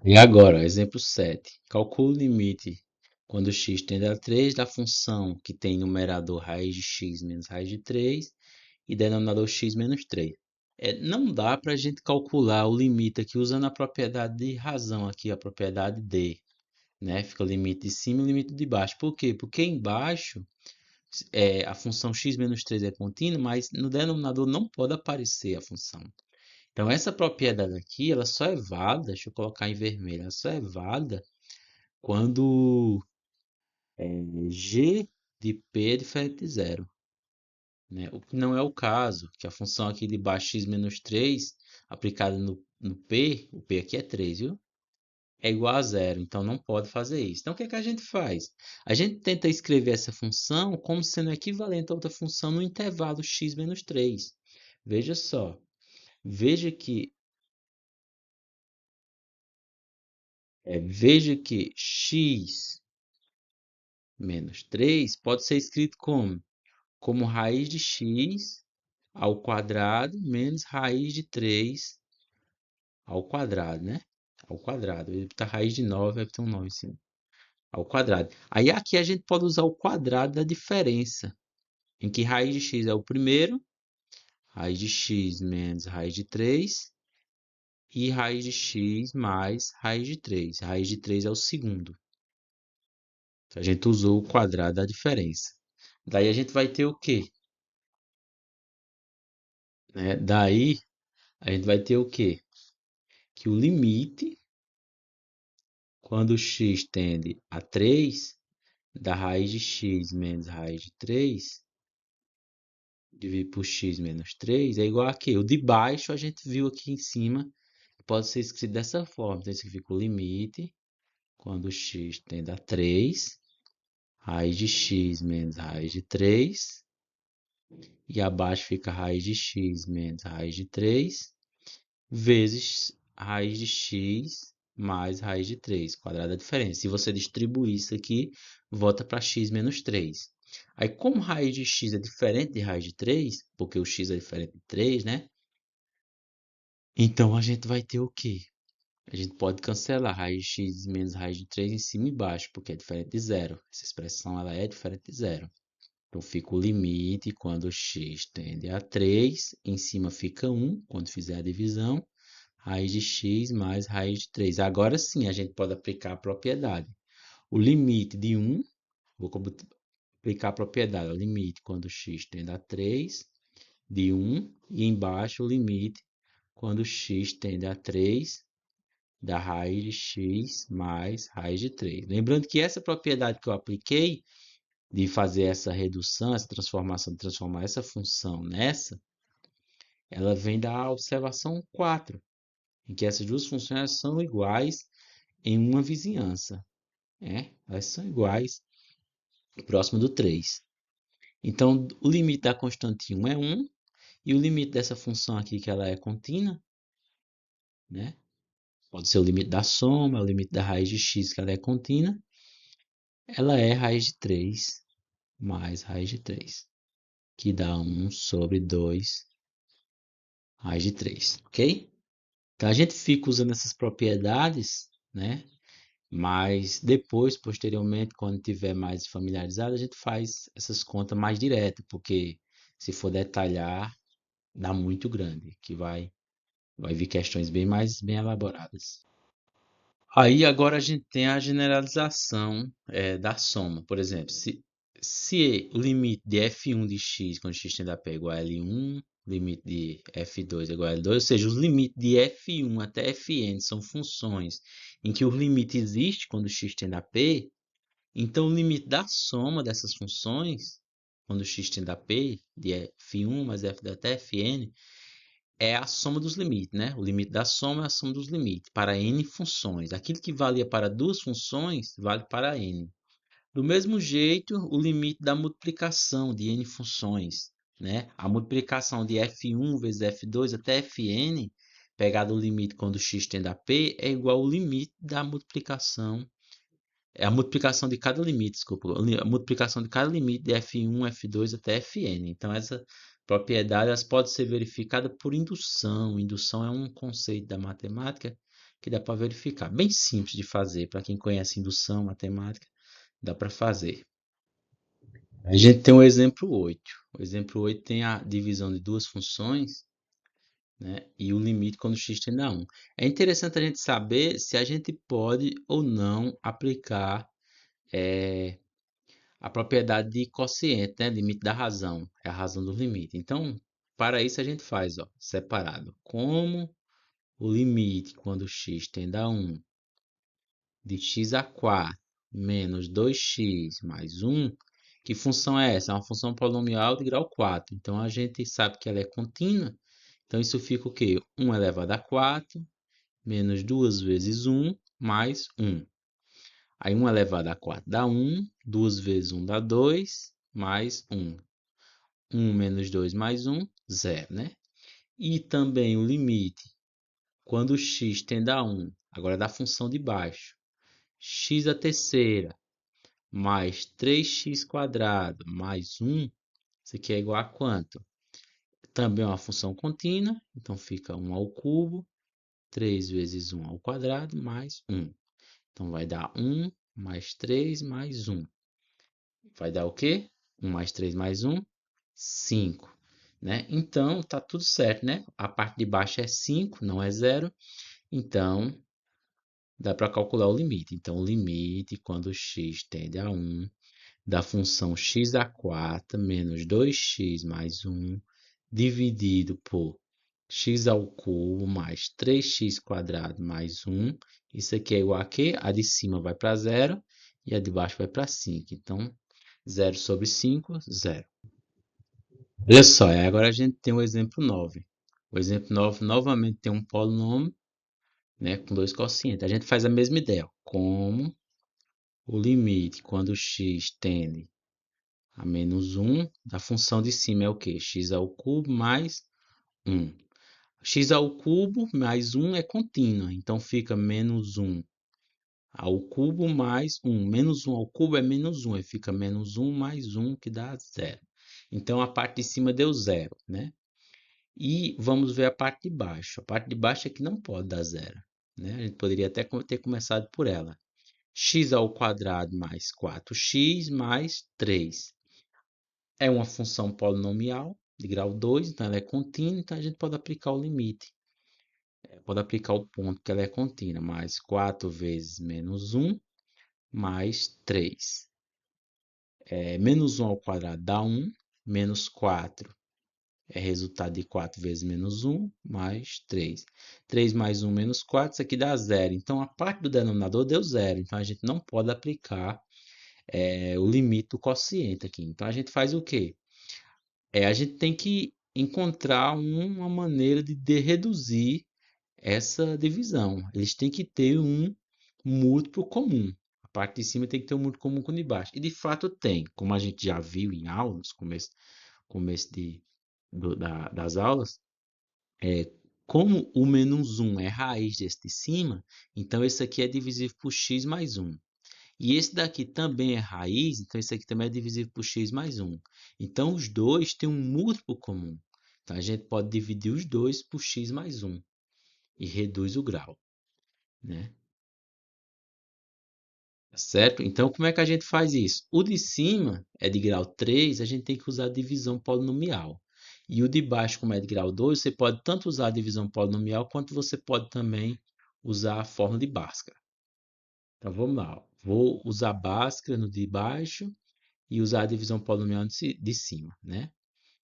E agora, exemplo 7. Calcule o limite quando x tende a 3 da função que tem numerador raiz de x menos raiz de 3 e denominador x menos 3. Não dá para a gente calcular o limite aqui usando a propriedade de razão aqui, a propriedade D, né? Fica o limite de cima e o limite de baixo. Por quê? Porque embaixo a função x menos 3 é contínua, mas no denominador não pode aparecer a função. Então essa propriedade aqui, ela só é válida, deixa eu colocar em vermelho, ela só é válida quando g de p é diferente de zero. Né? O que não é o caso, que a função aqui de baixo x menos 3 aplicada no p, o p aqui é 3, viu? É igual a zero, então não pode fazer isso. Então o que é que a gente faz? A gente tenta escrever essa função como sendo equivalente a outra função no intervalo x menos 3. Veja só, veja que, veja que x menos 3 pode ser escrito como? Como raiz de x ao quadrado menos raiz de 3 ao quadrado, né? Ao quadrado. Ele botar raiz de 9, vai botar um 9 em cima. Ao quadrado. Aí aqui a gente pode usar o quadrado da diferença, em que raiz de x é o primeiro, raiz de x menos raiz de 3 e raiz de x mais raiz de 3. Raiz de 3 é o segundo. A gente usou o quadrado da diferença. Daí a gente vai ter o quê? Né? Daí a gente vai ter o quê? Que o limite, quando x tende a 3, da raiz de x menos raiz de 3, dividido por x menos 3, é igual a quê? O de baixo a gente viu aqui em cima, pode ser escrito dessa forma. Então, isso aqui fica o limite, quando x tende a 3, raiz de x menos raiz de 3, e abaixo fica raiz de x menos raiz de 3, vezes raiz de x mais raiz de 3, quadrado da diferença. Se você distribuir isso aqui, volta para x menos 3. Aí, como raiz de x é diferente de raiz de 3, porque o x é diferente de 3, né? Então, a gente vai ter o quê? A gente pode cancelar raiz de x menos raiz de 3 em cima e embaixo, porque é diferente de zero. Essa expressão ela é diferente de zero. Então, fica o limite quando x tende a 3, em cima fica 1, quando fizer a divisão, raiz de x mais raiz de 3. Agora sim, a gente pode aplicar a propriedade. O limite de 1, vou aplicar a propriedade, o limite quando x tende a 3, de 1, e embaixo o limite quando x tende a 3, da raiz de x mais raiz de 3. Lembrando que essa propriedade que eu apliquei, de fazer essa redução, essa transformação, de transformar essa função nessa, ela vem da observação 4, em que essas duas funções são iguais em uma vizinhança, né? Elas são iguais próximo do 3. Então, o limite da constante 1 é 1, e o limite dessa função aqui, que ela é contínua, né? Pode ser o limite da soma, o limite da raiz de x, que ela é contínua, ela é raiz de 3 mais raiz de 3, que dá 1 sobre 2 raiz de 3, ok? Então, a gente fica usando essas propriedades, né? Mas depois, posteriormente, quando tiver mais familiarizado, a gente faz essas contas mais diretas, porque se for detalhar, dá muito grande, que vai vir questões bem elaboradas. Aí agora a gente tem a generalização da soma. Por exemplo, se o limite de f1 de x quando x tende a p é igual a L1, limite de f2 é igual a L2, ou seja, os limites de f1 até fn são funções em que o limite existe quando x tende a p, então o limite da soma dessas funções, quando x tende a p, de f1 mais f até fn, é a soma dos limites, né? O limite da soma é a soma dos limites para n funções. Aquilo que valia para duas funções vale para n. Do mesmo jeito, o limite da multiplicação de n funções, né? A multiplicação de f1 vezes f2 até fn, pegado o limite quando x tende a p, é igual ao limite da multiplicação. É a multiplicação de cada limite, desculpa. A multiplicação de cada limite de f1, f2 até fn. Então, essa propriedade pode ser verificada por indução. Indução é um conceito da matemática que dá para verificar. Bem simples de fazer. Para quem conhece indução, matemática, dá para fazer. A gente tem o exemplo 8. O exemplo 8 tem a divisão de duas funções, né? E o limite quando x tende a 1. É interessante a gente saber se a gente pode ou não aplicar a propriedade de quociente, né? Limite da razão, é a razão do limite. Então, para isso a gente faz, ó, separado. Como o limite quando x tende a 1 de x a 4 menos 2x mais 1, que função é essa? É uma função polinomial de grau 4. Então, a gente sabe que ela é contínua. Então, isso fica o quê? 1 elevado a 4 menos 2 vezes 1 mais 1. Aí 1 elevado a 4 dá 1, 2 vezes 1 dá 2, mais 1. 1 menos 2 mais 1, 0, né? E também o limite, quando x tende a 1, agora da função de baixo, x a terceira mais 3x² mais 1, isso aqui é igual a quanto? Também é uma função contínua, então fica 1 ao cubo, 3 vezes 1 ao quadrado, mais 1. Então, vai dar 1 mais 3 mais 1. Vai dar o quê? 1 mais 3 mais 1, 5. Né? Então, tá tudo certo, né? A parte de baixo é 5, não é 0. Então, dá para calcular o limite. Então, o limite, quando x tende a 1, da função x² menos 2x mais 1, dividido por x ao cubo mais 3x² mais 1. Isso aqui é igual a quê? A de cima vai para 0 e a de baixo vai para 5. Então, 0 sobre 5, 0. Olha só, agora a gente tem o exemplo 9. O exemplo 9 novamente tem um polinômio, né, com dois quocientes. A gente faz a mesma ideia. Como o limite quando x tende a menos 1, da função de cima é o quê? X ao cubo mais 1. X ao cubo mais 1 é contínua, então fica menos 1 ao cubo mais 1. Menos 1 ao cubo é menos 1, e fica menos 1 mais 1, que dá 0. Então, a parte de cima deu 0, né? E vamos ver a parte de baixo. A parte de baixo é que não pode dar 0, né? A gente poderia até ter começado por ela. X ao quadrado mais 4x mais 3. É uma função polinomial de grau 2, então ela é contínua, então a gente pode aplicar o limite. Pode aplicar o ponto que ela é contínua, mais 4 vezes menos 1, mais 3. Menos 1 ao quadrado dá 1, menos 4 é resultado de 4 vezes menos 1, mais 3. 3 mais 1 menos 4, isso aqui dá 0. Então, a parte do denominador deu 0. Então, a gente não pode aplicar o limite do quociente aqui. Então, a gente faz o quê? A gente tem que encontrar uma maneira de reduzir essa divisão. Eles têm que ter um múltiplo comum. A parte de cima tem que ter um múltiplo comum com o de baixo. E de fato tem, como a gente já viu em aulas, começo das aulas, como o menos 1 é raiz desse de cima, então esse aqui é divisível por x mais 1. E esse daqui também é raiz, então esse aqui também é divisível por x mais 1. Então os dois têm um múltiplo comum. Então a gente pode dividir os dois por x mais 1 e reduz o grau, né? Certo? Então, como é que a gente faz isso? O de cima é de grau 3, a gente tem que usar a divisão polinomial. E o de baixo, como é de grau 2, você pode tanto usar a divisão polinomial, quanto você pode também usar a fórmula de Bhaskara. Então, vamos lá. Vou usar Bhaskara no de baixo e usar a divisão polinomial de cima, né?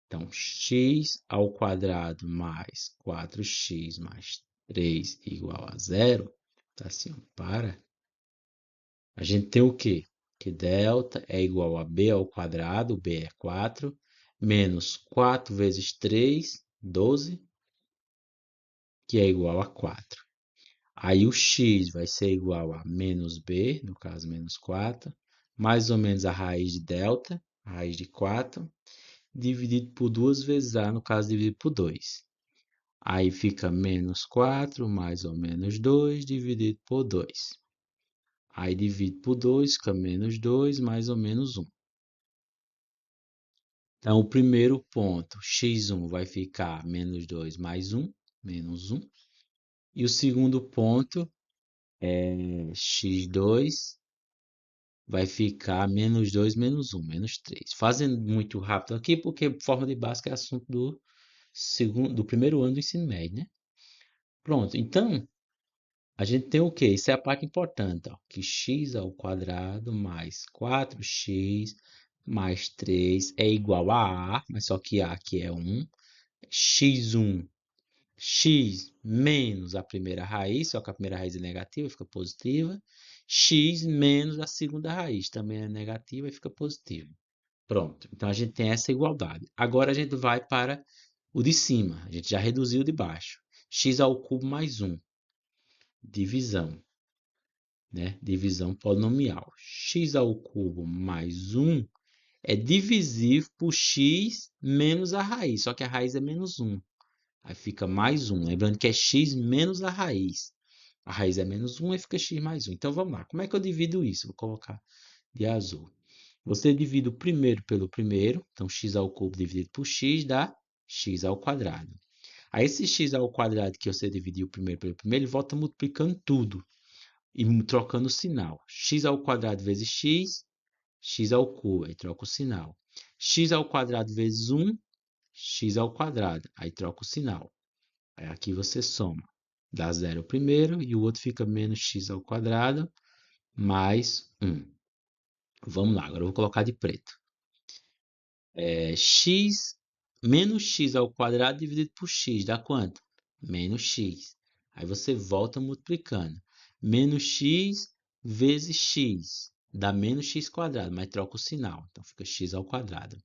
Então, x ao quadrado mais 4x mais 3 igual a 0. Tá assim, ó, para. A gente tem o quê? Que delta é igual a b ao quadrado, b é 4, menos 4 vezes 3, 12, que é igual a 4. Aí o x vai ser igual a menos b, no caso menos 4, mais ou menos a raiz de delta, a raiz de 4, dividido por 2 vezes a, no caso dividido por 2. Aí fica menos 4 mais ou menos 2 dividido por 2. Aí divido por 2, fica menos 2 mais ou menos 1. Então, o primeiro ponto, x1 vai ficar menos 2 mais 1, menos 1. E o segundo ponto, x2 vai ficar menos 2 menos 1, menos 3. Fazendo muito rápido aqui, porque forma de Bhaskara é assunto do primeiro ano do ensino médio, né? Pronto, então, a gente tem o quê? Isso é a parte importante, ó, que x ao quadrado mais 4x mais 3 é igual a A, mas só que A aqui é 1. x1, x menos a primeira raiz, só que a primeira raiz é negativa, fica positiva. X menos a segunda raiz, também é negativa e fica positiva. Pronto, então a gente tem essa igualdade. Agora a gente vai para o de cima, a gente já reduziu o de baixo. X ao cubo mais 1, divisão, né? Divisão polinomial. X ao cubo mais 1 é divisível por x menos a raiz, só que a raiz é menos 1. Aí fica mais 1. Lembrando que é x menos a raiz. A raiz é menos 1 e fica x mais 1. Então vamos lá. Como é que eu divido isso? Vou colocar de azul. Você divide o primeiro pelo primeiro, então x ao cubo dividido por x dá x ao quadrado. Aí esse x ao quadrado que você dividiu o primeiro pelo primeiro, ele volta multiplicando tudo e trocando o sinal. X ao quadrado vezes x, x ao cubo, aí troca o sinal. X ao quadrado vezes 1, x ao quadrado, aí troca o sinal. Aí aqui você soma. Dá zero o primeiro e o outro fica menos x ao quadrado mais 1. Vamos lá, agora eu vou colocar de preto. X menos x ao quadrado dividido por x dá quanto? Menos x. Aí você volta multiplicando. Menos x vezes x dá menos x quadrado, mas troca o sinal. Então fica x ao quadrado.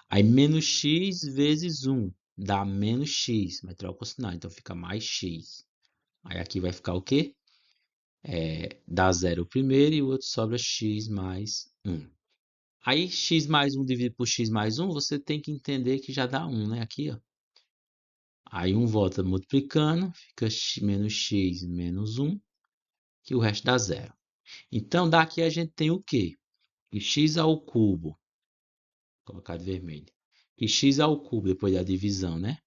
Aí menos x vezes 1 dá menos x, mas troca o sinal. Então fica mais x. Aí aqui vai ficar o quê? Dá zero o primeiro e o outro sobra x mais 1. Aí x mais 1 dividido por x mais 1, você tem que entender que já dá 1, né? Aqui, ó. Aí 1 volta multiplicando, fica menos x menos 1, que o resto dá zero. Então, daqui a gente tem o quê? Que x ao cubo, vou colocar de vermelho, que x ao cubo, depois da divisão, né?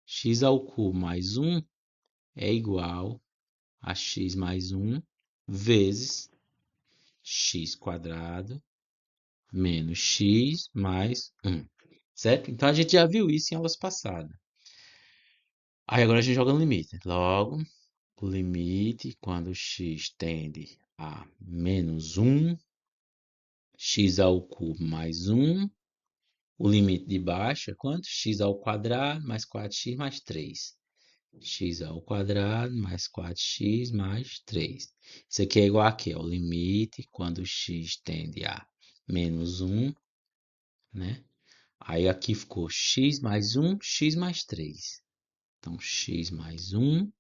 X ao cubo mais 1 é igual a x mais 1 vezes x quadrado menos x mais 1. Certo? Então, a gente já viu isso em aulas passadas. Aí agora a gente joga no limite. Logo, o limite quando x tende a menos 1, x ao cubo mais 1. O limite de baixo é quanto? X ao quadrado mais 4x mais 3. X ao quadrado mais 4x mais 3. Isso aqui é igual a quê? O limite quando x tende a menos 1, né? Aí aqui ficou x mais 1, x mais 3. Então, x mais 1,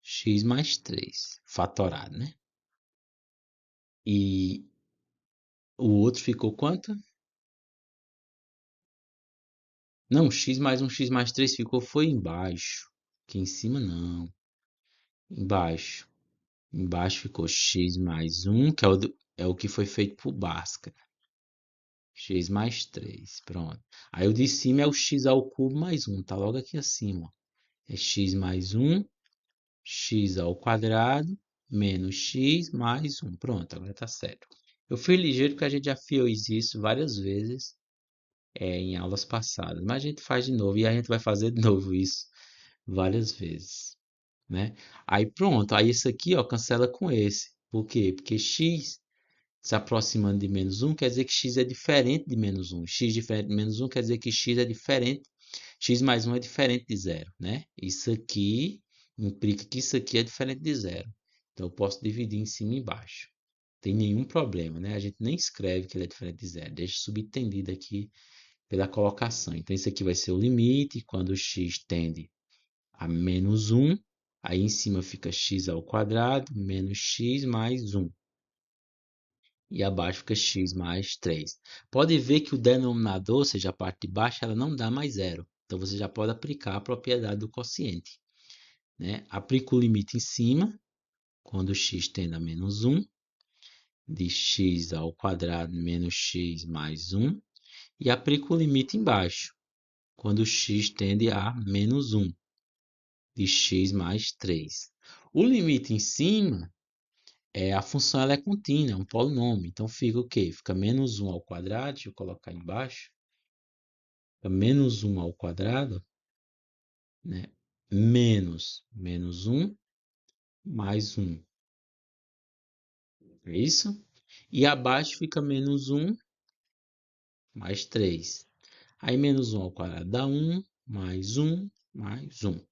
x mais 3, fatorado, né? E o outro ficou quanto? Não, x mais 1, x mais 3 ficou foi embaixo. Aqui em cima não. Embaixo. Embaixo ficou x mais 1, que é o que foi feito por Bhaskara. X mais 3, pronto. Aí o de cima é o x ao cubo mais 1, tá logo aqui acima. É x mais 1, x ao quadrado, menos x mais 1. Pronto, agora tá certo. Eu fui ligeiro porque a gente já fez isso várias vezes em aulas passadas, mas a gente faz de novo e a gente vai fazer de novo isso várias vezes, né? Aí pronto, aí isso aqui, ó, cancela com esse. Por quê? Porque x se aproximando de menos 1 quer dizer que x é diferente de menos 1. X diferente de menos 1 quer dizer que x é diferente, x mais 1 é diferente de zero, né? Isso aqui implica que isso aqui é diferente de zero. Então eu posso dividir em cima e embaixo. Tem nenhum problema, né? A gente nem escreve que ele é diferente de zero, deixa subentendido aqui pela colocação. Então, isso aqui vai ser o limite quando x tende a menos 1. Aí em cima fica x ao quadrado menos x mais 1. E abaixo fica x mais 3. Pode ver que o denominador, ou seja, a parte de baixo, ela não dá mais zero. Então, você já pode aplicar a propriedade do quociente, né? Aplica o limite em cima, quando x tende a menos 1, de x ao quadrado menos x mais 1. E aplica o limite embaixo, quando x tende a menos 1, de x mais 3. O limite em cima, a função ela é contínua, é um polinômio. Então fica o quê? Fica menos 1 ao quadrado, deixa eu colocar embaixo. Fica menos 1 ao quadrado, né? Menos 1 mais 1. É isso? E abaixo fica menos 1 mais 3. Aí menos 1 ao quadrado dá 1, mais 1, mais 1.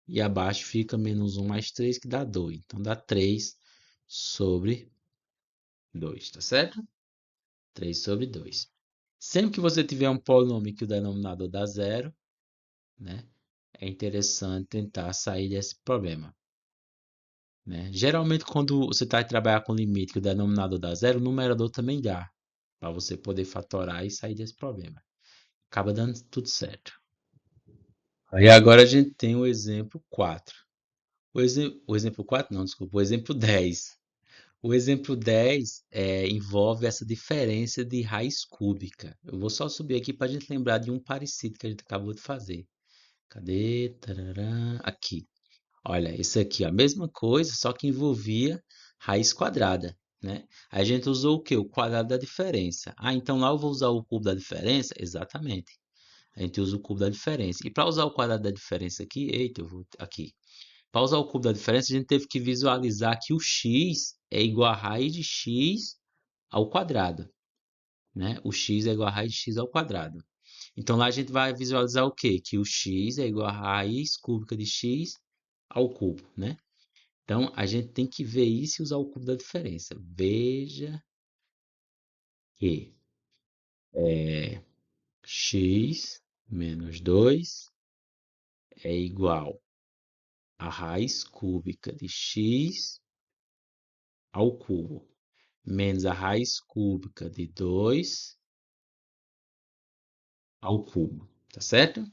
E abaixo fica menos 1 mais 3, que dá 2. Então, dá 3 sobre 2, tá certo? 3 sobre 2. Sempre que você tiver um polinômio que o denominador dá zero, né, é interessante tentar sair desse problema, né? Geralmente, quando você está a trabalhar com limite que o denominador dá zero, o numerador também dá, para você poder fatorar e sair desse problema. Acaba dando tudo certo. Aí agora a gente tem o exemplo 4. O exemplo 4 não, desculpa, o exemplo 10. O exemplo 10 envolve essa diferença de raiz cúbica. Eu vou só subir aqui para a gente lembrar de um parecido que a gente acabou de fazer. Cadê? Tarará. Aqui. Olha, esse aqui, a mesma coisa, só que envolvia raiz quadrada, né? Aí a gente usou o quê? O quadrado da diferença. Ah, então lá eu vou usar o cubo da diferença? Exatamente. A gente usa o cubo da diferença. E para usar o quadrado da diferença aqui, eita, eu vou aqui. Para usar o cubo da diferença, a gente teve que visualizar que o x é igual a raiz de x ao quadrado, né? O x é igual a raiz de x ao quadrado. Então lá a gente vai visualizar o quê? Que o x é igual a raiz cúbica de x ao cubo, né? Então a gente tem que ver isso e usar o cubo da diferença. Veja que x menos 2 é igual a raiz cúbica de x ao cubo, menos a raiz cúbica de 2 ao cubo, tá certo?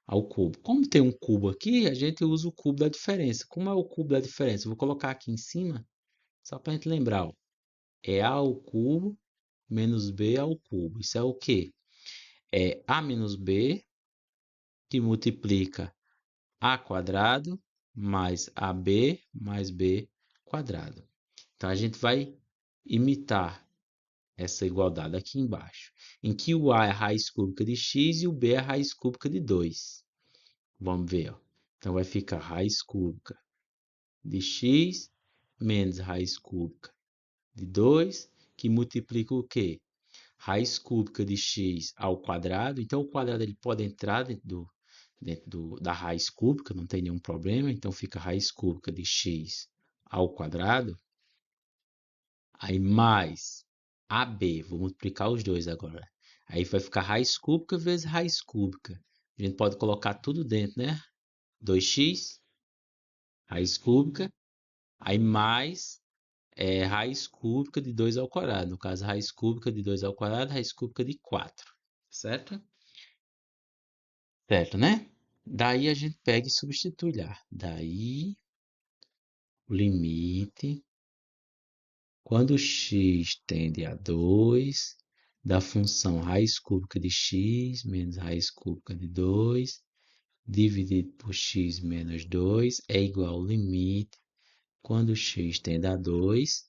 Ao cubo. Como tem um cubo aqui, a gente usa o cubo da diferença. Como é o cubo da diferença? Eu vou colocar aqui em cima, só para a gente lembrar. Ó. É a ao cubo menos b ao cubo. Isso é o quê? É a menos b que multiplica a quadrado mais ab mais b quadrado. Então, a gente vai imitar essa igualdade aqui embaixo, em que o a é a raiz cúbica de x e o b é a raiz cúbica de 2. Vamos ver, ó. Então vai ficar raiz cúbica de x menos raiz cúbica de 2, que multiplica o quê? Raiz cúbica de x ao quadrado. Então o quadrado ele pode entrar da raiz cúbica, não tem nenhum problema. Então fica raiz cúbica de x ao quadrado. Aí mais AB, vou multiplicar os dois agora. Aí vai ficar raiz cúbica vezes raiz cúbica. A gente pode colocar tudo dentro, né? 2x, raiz cúbica, aí mais raiz cúbica de 2 ao quadrado. No caso, raiz cúbica de 2 ao quadrado, raiz cúbica de 4. Certo? Certo, né? Daí a gente pega e substitui lá. Daí, o limite, quando x tende a 2 da função raiz cúbica de x menos raiz cúbica de 2 dividido por x menos 2 é igual ao limite quando x tende a 2.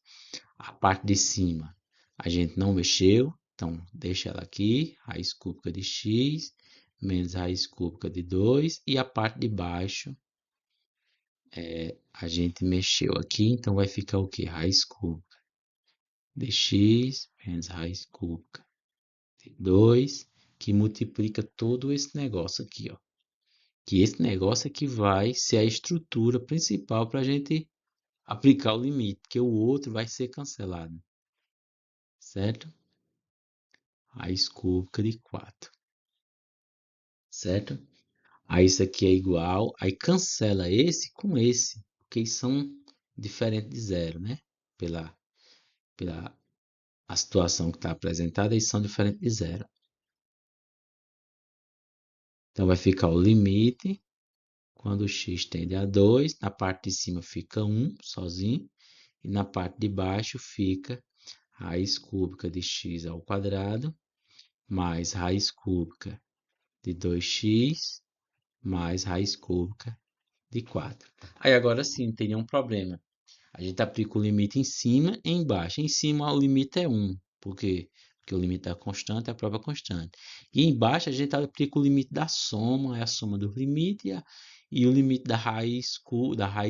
A parte de cima a gente não mexeu, então deixa ela aqui, raiz cúbica de x menos raiz cúbica de 2, e a parte de baixo a gente mexeu aqui, então vai ficar o que? Raiz cúbica de x menos raiz cúbica de 2, que multiplica todo esse negócio aqui, ó. Que esse negócio é que vai ser a estrutura principal para a gente aplicar o limite, que o outro vai ser cancelado, certo? Raiz cúbica de 4, certo? Aí isso aqui é igual, aí cancela esse com esse, porque eles são diferentes de zero, né? Pela a situação que está apresentada, eles são diferentes de zero. Então vai ficar o limite, quando x tende a 2, na parte de cima fica 1 sozinho, e na parte de baixo fica raiz cúbica de x ao quadrado, mais raiz cúbica de 2x, mais raiz cúbica de 4. Aí agora sim, não tem nenhum problema. A gente aplica o limite em cima e embaixo. Em cima o limite é 1, porque o limite da constante é a própria constante. E embaixo a gente aplica o limite da soma, é a soma dos limites, e o limite da raiz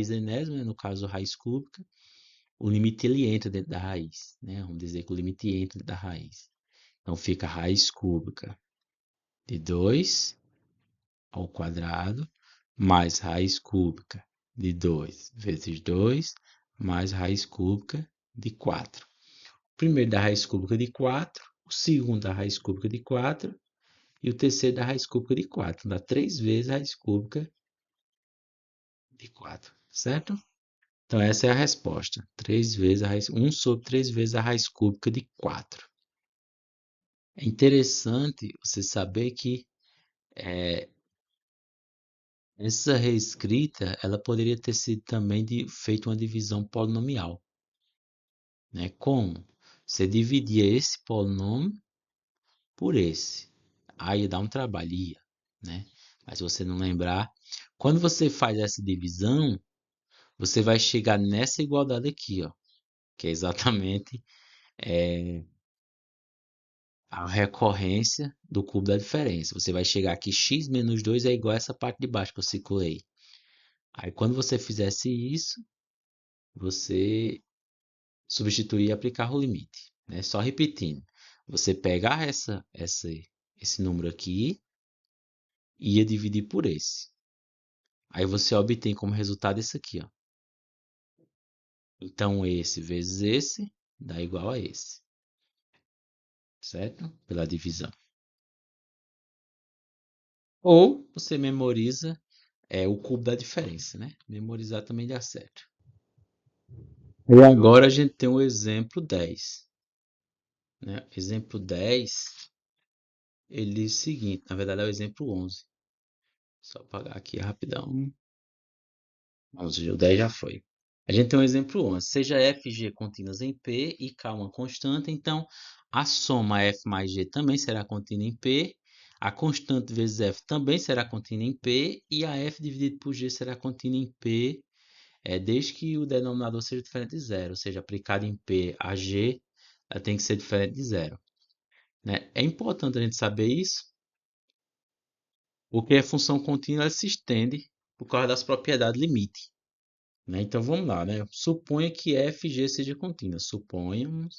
enésima, né, no caso raiz cúbica. O limite ele entra dentro da raiz, né? Vamos dizer que o limite entra dentro da raiz. Então fica raiz cúbica de 2 ao quadrado mais raiz cúbica de 2 vezes 2 mais raiz cúbica de 4. O primeiro da raiz cúbica de 4, o segundo da raiz cúbica de 4 e o terceiro da raiz cúbica de 4. Dá 3 vezes a raiz cúbica de 4, certo? Então essa é a resposta. 3 vezes a raiz, 1 sobre 3 vezes a raiz cúbica de 4. É interessante você saber que essa reescrita ela poderia ter sido também feito uma divisão polinomial. né? Como? Você dividia esse polinômio por esse. Aí dá um trabalho, ia, né? Mas se você não lembrar, quando você faz essa divisão, você vai chegar nessa igualdade aqui, ó, que é exatamente a recorrência do cubo da diferença. Você vai chegar aqui, x menos 2 é igual a essa parte de baixo que eu circulei. Aí quando você fizesse isso, você substituir e aplicar o limite, né? Só repetindo. Você pegar esse número aqui e ia dividir por esse. Aí você obtém como resultado esse aqui, ó. Então esse vezes esse dá igual a esse, certo? Pela divisão. Ou você memoriza o cubo da diferença, né? Memorizar também dá certo. E agora a gente tem o exemplo 10, né? Exemplo 10, ele diz o seguinte, na verdade é o exemplo 11. Só apagar aqui rapidão. 11, o 10 já foi. A gente tem um exemplo 11. Seja f e g contínuas em P e K uma constante, então a soma f mais g também será contínua em P, a constante vezes f também será contínua em P e a f dividido por g será contínua em P, desde que o denominador seja diferente de zero, ou seja, aplicado em P a g ela tem que ser diferente de zero, né? É importante a gente saber isso, porque a função contínua ela se estende por causa das propriedades limite. Né? Então vamos lá, né? Suponha que f e g seja contínua. Suponha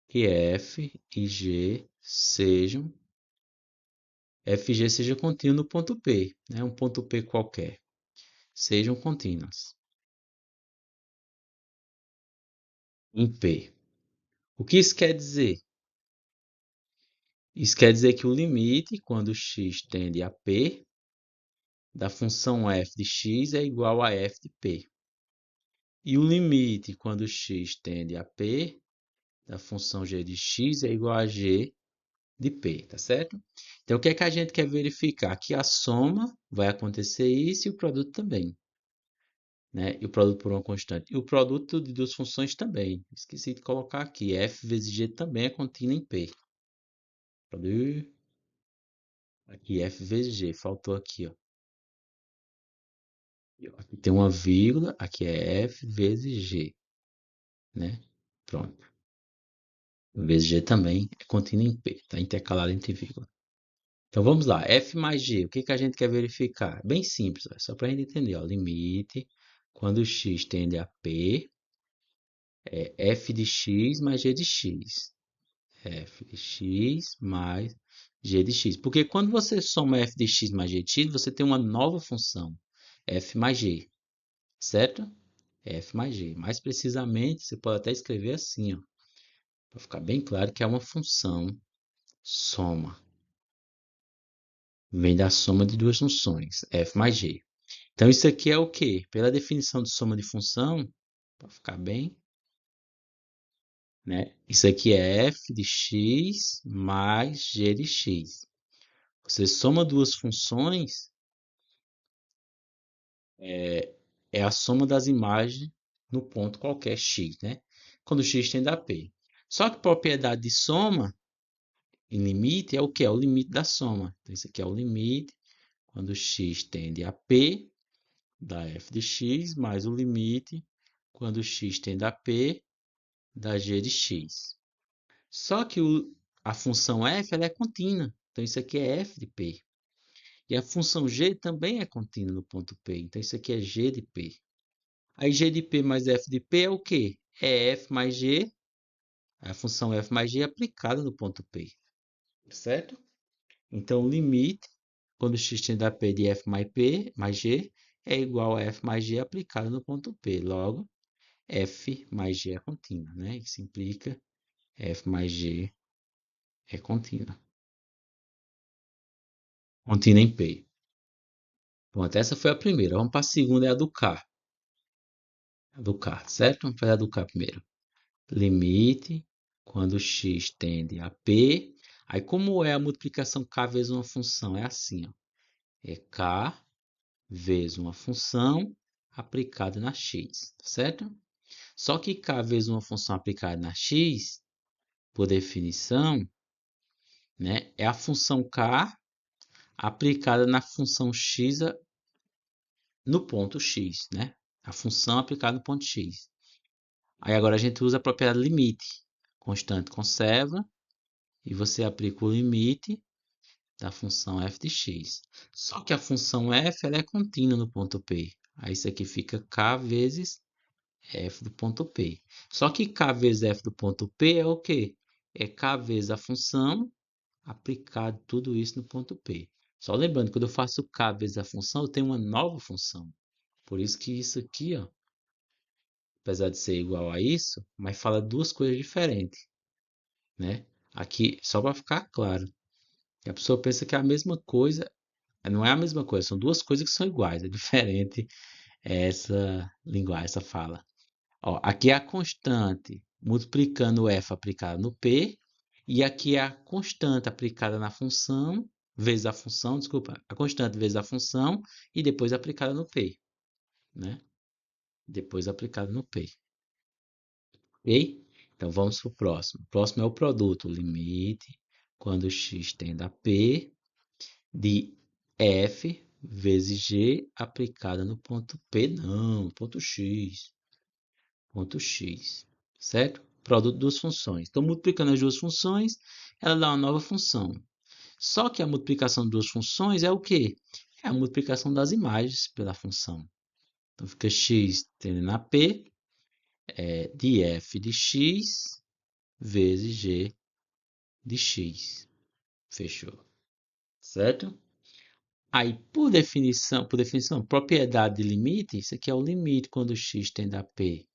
que f e g seja contínuo no ponto P, né? Um ponto P qualquer, sejam contínuas em P. O que isso quer dizer? Isso quer dizer que o limite, quando x tende a P, da função f de x é igual a f de P. E o limite, quando x tende a P, da função g de x é igual a g de P, tá certo? Então, o que é que a gente quer verificar? Que a soma vai acontecer isso e o produto também, né? E o produto por uma constante. E o produto de duas funções também. Esqueci de colocar aqui. F vezes G também é contínua em P. Aqui, F vezes G. Faltou aqui, ó. Aqui tem uma vírgula. Aqui é F vezes G, né? Pronto. Vezes G também é contínua em P. Está intercalado entre vírgula. Então vamos lá, f mais g, o que a gente quer verificar? Bem simples, só para a gente entender. Ó, limite, quando x tende a p, é f de x mais g de x. F de x mais g de x. Porque quando você soma f de x mais g de x, você tem uma nova função, f mais g, certo? F mais g. Mais precisamente, você pode até escrever assim, ó, para ficar bem claro que é uma função soma. Vem da soma de duas funções, f mais g. Então, isso aqui é o quê? Pela definição de soma de função, para ficar bem, né? Isso aqui é f de x mais g de x. Você soma duas funções, é a soma das imagens no ponto qualquer x, né? Quando x tende a p. Só que propriedade de soma em limite é o que? É o limite da soma. Então, isso aqui é o limite quando x tende a p da f de x mais o limite quando x tende a p da g de x. Só que a função f ela é contínua. Então, isso aqui é f de p. E a função g também é contínua no ponto P. Então, isso aqui é g de p. Aí, g de p mais f de p é o quê? É f mais g, a função f mais g aplicada no ponto P. Certo? Então, o limite, quando x tende a p de f mais p mais g, é igual a f mais g aplicada no ponto P. Logo, f mais g é contínua, né? Isso implica f mais g é contínua. Contínua em P. Pronto, essa foi a primeira. Vamos para a segunda, é a do K. A do K, certo? Vamos fazer a do K primeiro. Limite, quando x tende a P. Aí, como é a multiplicação K vezes uma função? É assim, ó. É K vezes uma função aplicada na x, certo? Só que k vezes uma função aplicada na x, por definição, né, é a função k aplicada na função x no ponto x, né? A função aplicada no ponto x. Aí agora a gente usa a propriedade limite. Constante conserva e você aplica o limite da função f de x. Só que a função f ela é contínua no ponto P. Aí isso aqui fica k vezes f do ponto P. Só que k vezes f do ponto P é o quê? É k vezes a função aplicado tudo isso no ponto P. Só lembrando, quando eu faço k vezes a função, eu tenho uma nova função. Por isso que isso aqui, ó, apesar de ser igual a isso, mas fala duas coisas diferentes, né? Aqui, só para ficar claro, a pessoa pensa que é a mesma coisa, não é a mesma coisa, são duas coisas que são iguais, é diferente essa linguagem, essa fala. Ó, aqui é a constante multiplicando o f aplicado no p, e aqui é a constante aplicada na função, vezes a função, desculpa, a constante vezes a função, e depois aplicada no p, né? Depois aplicada no p. Ok? Então vamos para o próximo. O próximo é o produto, o limite, quando x tende a p, de f vezes g aplicada no ponto P, não, ponto x, certo? Produto de duas funções. Então, multiplicando as duas funções, ela dá uma nova função. Só que a multiplicação de duas funções é o quê? É a multiplicação das imagens pela função. Então, fica x tendendo a p, de f de x vezes g de x. Fechou. Certo? Aí, por definição, propriedade de limite, isso aqui é o limite quando x tende a p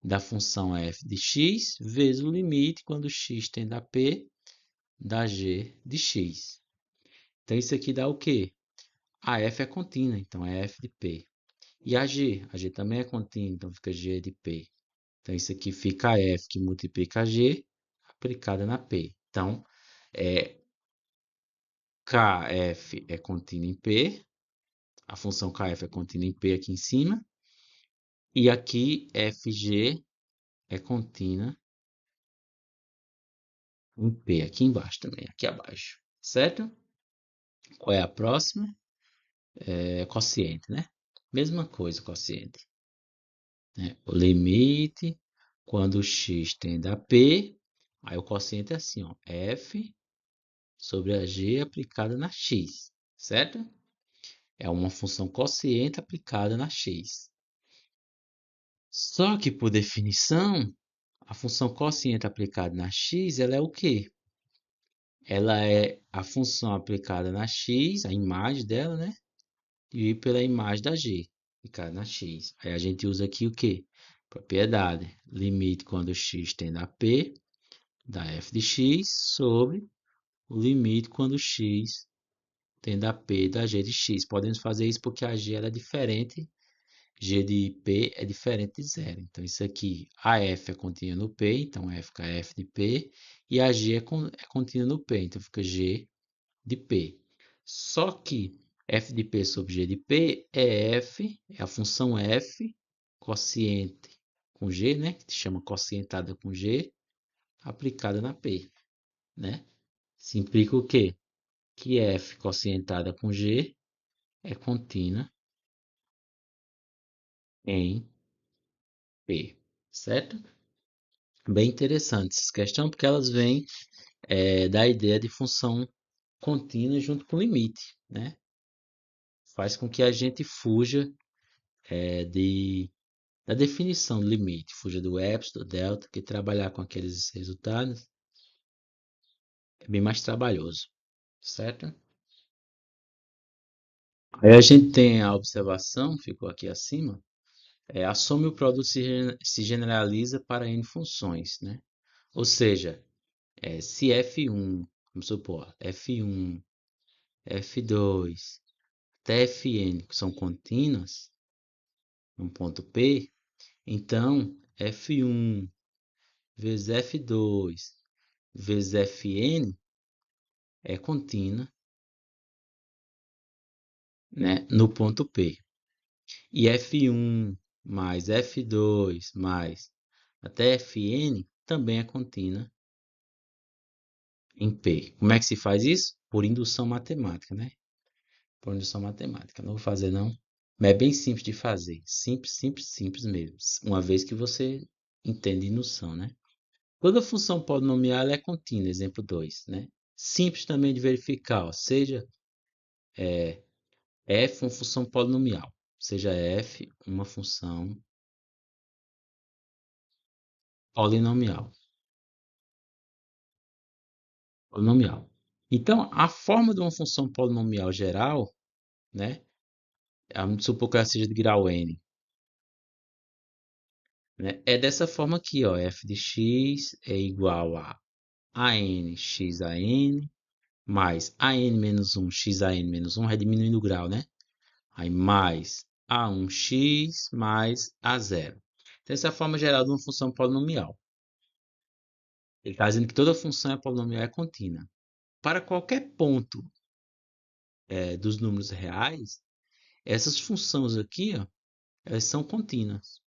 da função f de x, vezes o limite quando x tende a p da g de x. Então, isso aqui dá o quê? A f é contínua, então é f de p. E a g também é contínua, então fica g de p. Então, isso aqui fica a f que multiplica a g aplicada na p. Então, kf é contínua em p, a função kf é contínua em p aqui em cima, e aqui fg é contínua em p aqui embaixo também, aqui abaixo, certo? Qual é a próxima? Quociente, né? Mesma coisa, quociente. Né? O limite, quando x tende a p, aí o quociente é assim, ó, f sobre a g aplicada na x, certo? É uma função quociente aplicada na x. Só que, por definição, a função quociente aplicada na x, ela é o quê? Ela é a função aplicada na x, a imagem dela, né? E pela imagem da g, aplicada na x. Aí a gente usa aqui o quê? Propriedade. Limite quando x tende a p da f de x sobre o limite quando x tende a p da g de x. Podemos fazer isso porque a g ela é diferente. G de P é diferente de zero. Então, isso aqui, a F é contínua no P, então F fica F de P, e a G é contínua no P, então fica G de P. Só que F de P sobre G de P é F, é a função F, quociente com G, né? Que se chama quocientada com G, aplicada na P, né? Isso implica o quê? Que F quocientada com G é contínua em P, certo? Bem interessante essa questão, porque elas vêm da ideia de função contínua junto com limite, né? Faz com que a gente fuja da definição do limite, fuja do epsilon, do delta, que trabalhar com aqueles resultados é bem mais trabalhoso, certo? Aí a gente tem a observação, ficou aqui acima, a soma e o produto se generaliza para n funções, né? Ou seja, se f1, vamos supor, f1, f2, até Fn, que são contínuas, no ponto P, então F1 vezes F2 vezes Fn é contínua, né, no ponto P. E F1 mais F2 mais até Fn também é contínua em P. Como é que se faz isso? Por indução matemática, né? Por indução matemática. Não vou fazer não. Mas é bem simples de fazer. Simples, simples, simples mesmo. Uma vez que você entende indução, né? Toda função polinomial ela é contínua, exemplo 2, né? Simples também de verificar, ó, seja f uma função polinomial, seja f uma função polinomial. Polinomial. Então, a forma de uma função polinomial geral, né? Vamos supor que ela seja de grau n, né? É dessa forma aqui, ó, f de x é igual a n x a n mais a n menos 1 x a n menos 1, vai diminuindo o grau, né? Aí mais a1x mais a0. Então, essa é a forma geral de uma função polinomial. Ele está dizendo que toda função é polinomial é contínua. Para qualquer ponto dos números reais, essas funções aqui, ó, elas são contínuas,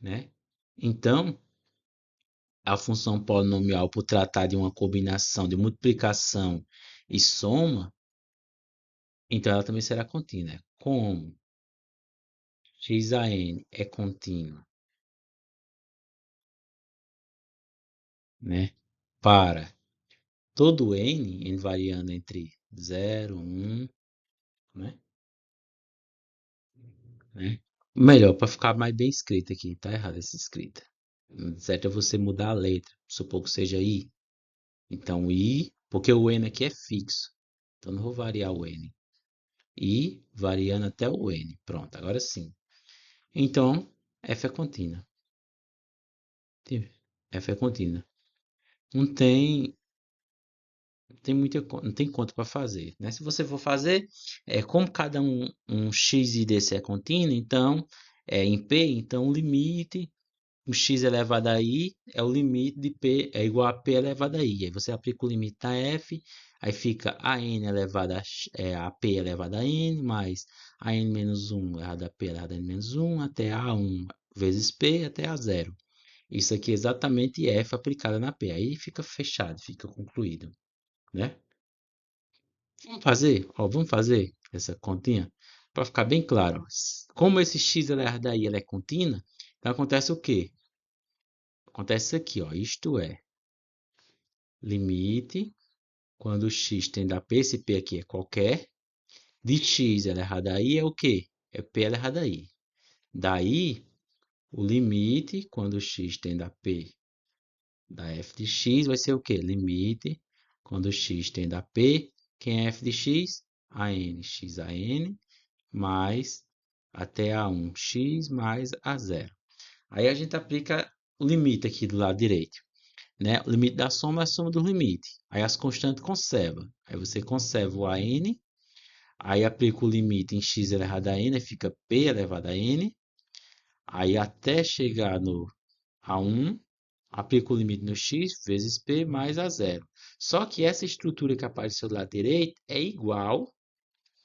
né? Então, a função polinomial, por tratar de uma combinação de multiplicação e soma, então ela também será contínua. Como x a n é contínua, né? Para todo n variando entre 0, 1, né? Melhor, para ficar mais bem escrito aqui, tá errado essa escrita. Certo é você mudar a letra, supor que seja i. Então, i, porque o n aqui é fixo. Então, não vou variar o n. I variando até o n. Pronto, agora sim. Então, f é contínua. F é contínua. Não tem, não tem conta para fazer, né? Se você for fazer, como cada um x e desse é contínuo, então, em p, então o limite, o x elevado a i é o limite de p, é igual a p elevado a i. Aí você aplica o limite na f, aí fica a n elevado a p elevado a n, mais a n menos 1 elevado a p elevado a n menos 1, até a1 vezes p, até a 0. Isso aqui é exatamente f aplicada na p. Aí fica fechado, fica concluído, né? Vamos fazer, ó, vamos fazer essa continha para ficar bem claro. Como esse x elevado a i ela é contínua, então acontece o quê? Acontece isso aqui, ó, isto é, limite, quando x tende a p, esse p aqui é qualquer, de x elevado a i é o quê? É p elevado a i. Daí, o limite, quando x tende a p da f de x, vai ser o quê? Limite, quando x tende a p, quem é f de x? A n, x a n, mais até a 1x mais a 0. Aí a gente aplica o limite aqui do lado direito, né? O limite da soma é a soma do limite. Aí as constantes conserva. Aí você conserva o AN, aí aplica o limite em x elevado a n, fica p elevado a n. Aí até chegar no a1, aplica o limite no x vezes p mais a 0. Só que essa estrutura que apareceu do lado direito é igual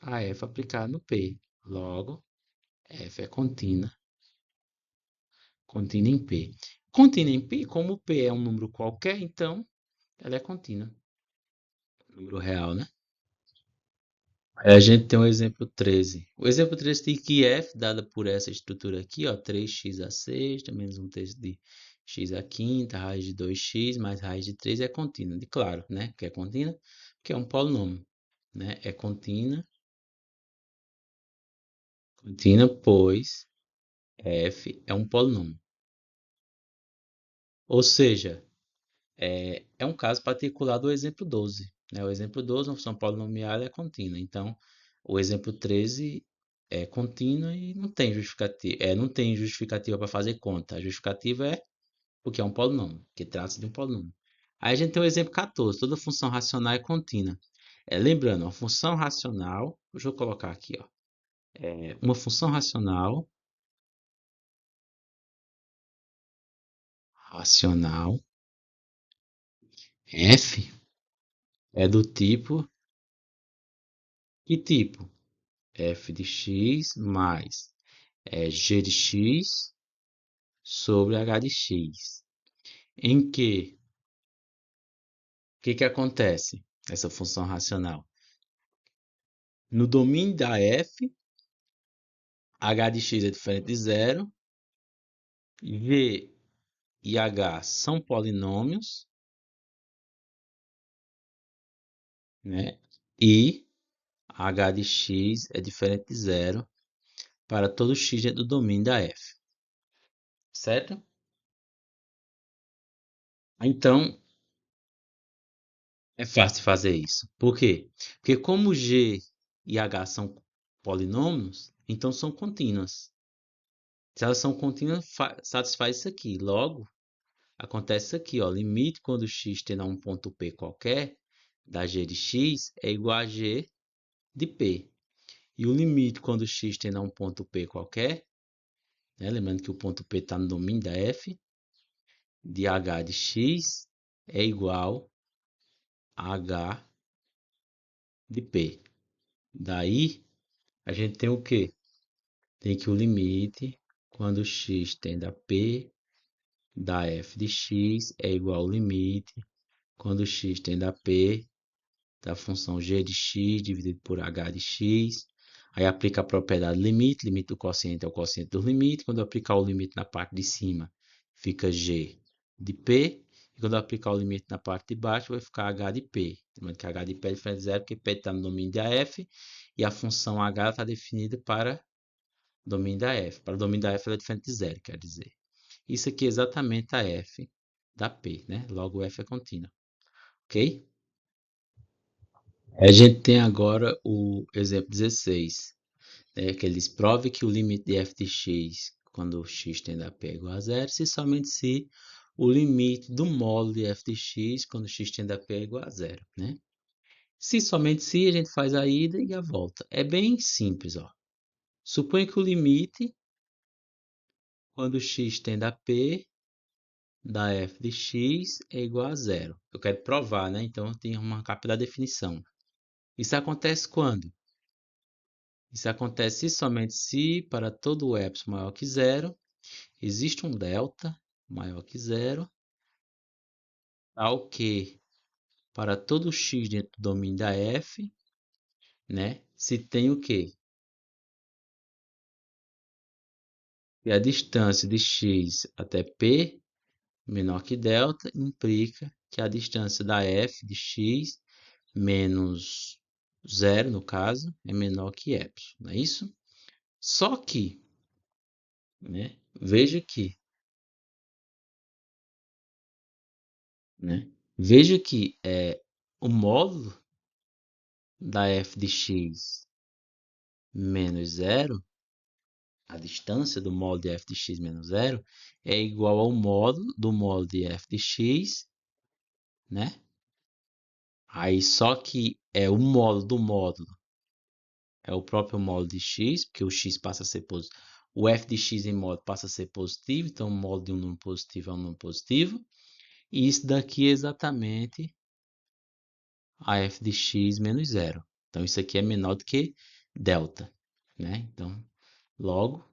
a f aplicado no p. Logo, f é contínua, contínua em p. Contínua em p, como p é um número qualquer, então ela é contínua. Número real, né? Aí a gente tem o exemplo 13. O exemplo 13 tem que f, dada por essa estrutura aqui, ó, 3x a sexta, menos um terço de x a quinta, raiz de 2x, mais raiz de 3 é contínua. De claro, né? Que é contínua, que é um polinômio, né? É contínua, pois f é um polinômio. Ou seja, é um caso particular do exemplo 12. Né? O exemplo 12, uma função polinomial é contínua. Então, o exemplo 13 é contínua e não tem justificativa para fazer conta. A justificativa é porque é um polinômio, que trata-se de um polinômio. Aí a gente tem o exemplo 14. Toda função racional é contínua. Lembrando, uma função racional, deixa eu colocar aqui, ó, uma função racional f é do tipo, que tipo? F de x mais g de x sobre h de x, em que o que acontece? Essa função racional. No domínio da f, h de x é diferente de zero, v e h são polinômios, né? E h de x é diferente de zero para todo x dentro do domínio da f, certo? Então, é fácil fazer isso. Por quê? Porque como g e h são polinômios, então são contínuas. Se elas são contínuas, satisfaz isso aqui. Logo, acontece isso aqui, ó. Limite quando x tende a um ponto P qualquer, da g de x é igual a g de P. E o limite quando x tende a um ponto P qualquer, né? Lembrando que o ponto P está no domínio da f, de h de x é igual a h de P. Daí, a gente tem o quê? Tem que o limite quando x tende a P da f de x é igual ao limite quando x tende a P da função g de x dividido por h de x. Aí aplica a propriedade limite, limite do quociente é o quociente do limite. Quando eu aplicar o limite na parte de cima, fica g de p. E quando eu aplicar o limite na parte de baixo, vai ficar h de p. Lembrando que h de p é diferente de zero, porque p está no domínio da f. E a função h está definida para domínio da f. Para o domínio da f, ela é diferente de zero, quer dizer. Isso aqui é exatamente a f da p, né? Logo, f é contínua. Ok? A gente tem agora o exemplo 16, né, que ele diz, prove que o limite de f de x, quando x tende a p é igual a zero, se somente se o limite do módulo de f de x, quando x tende a p é igual a zero, né? Se somente se, a gente faz a ida e a volta. É bem simples, ó. Suponha que o limite, quando x tende a p, da f de x é igual a zero. Eu quero provar, né? Então, eu tenho uma capa da definição. Isso acontece quando? Isso acontece somente se, para todo epsilon maior que zero, existe um delta maior que zero, tal que, para todo x dentro do domínio da f, né, se tem o quê? E a distância de x até p menor que delta implica que a distância da f de x menos zero, no caso, é menor que epsilon, não é isso? Só que, né, veja que, né, veja que o módulo da f de x menos zero, a distância do módulo de f de x menos zero, é igual ao módulo do módulo de f de x, né? Aí só que é o módulo do módulo, é o próprio módulo de x, porque o x passa a ser positivo. O f de x em módulo passa a ser positivo, então o módulo de um número positivo é um número positivo. E isso daqui é exatamente a f de x menos zero. Então isso aqui é menor do que delta, né? Então, logo,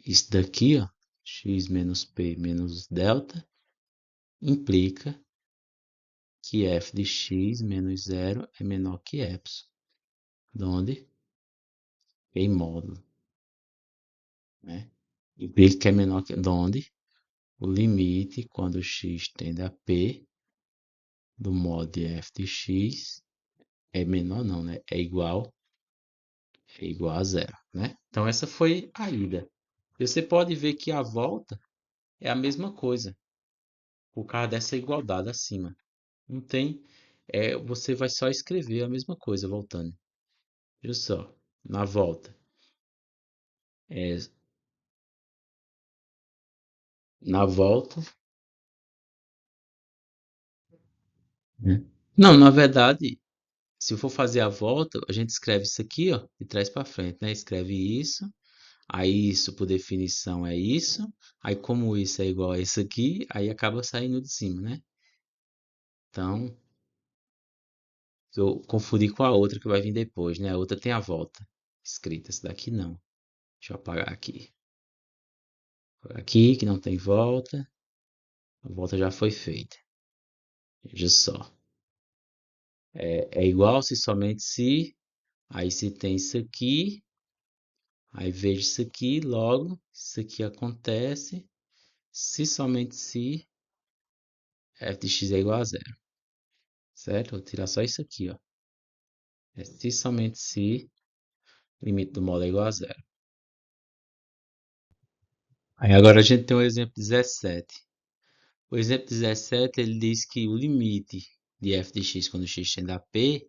isso daqui, ó, x menos p menos delta, implica que f de x menos zero é menor que epsilon, onde em módulo, né? Implica que é menor que onde o limite quando x tende a p do módulo de f de x é menor não, né? É igual a zero, né? Então essa foi a ida. Você pode ver que a volta é a mesma coisa, por causa dessa igualdade acima. Não tem. Você vai só escrever a mesma coisa voltando. Veja só. Na volta. É, na volta. Né? Não, na verdade, se eu for fazer a volta, a gente escreve isso aqui, ó, de trás para frente, né? Escreve isso. Aí isso, por definição, é isso. Aí como isso é igual a isso aqui, aí acaba saindo de cima, né? Então, eu confundi com a outra que vai vir depois, né? A outra tem a volta escrita, essa daqui não. Deixa eu apagar aqui. Aqui que não tem volta, a volta já foi feita. Veja só. É igual se somente se, aí se tem isso aqui, aí vejo isso aqui, logo, isso aqui acontece, se somente se f de x é igual a zero, certo? Vou tirar só isso aqui, ó. É se somente se limite do módulo é igual a zero. Aí agora a gente tem o exemplo 17. O exemplo 17, ele diz que o limite de f de x quando x tende a p,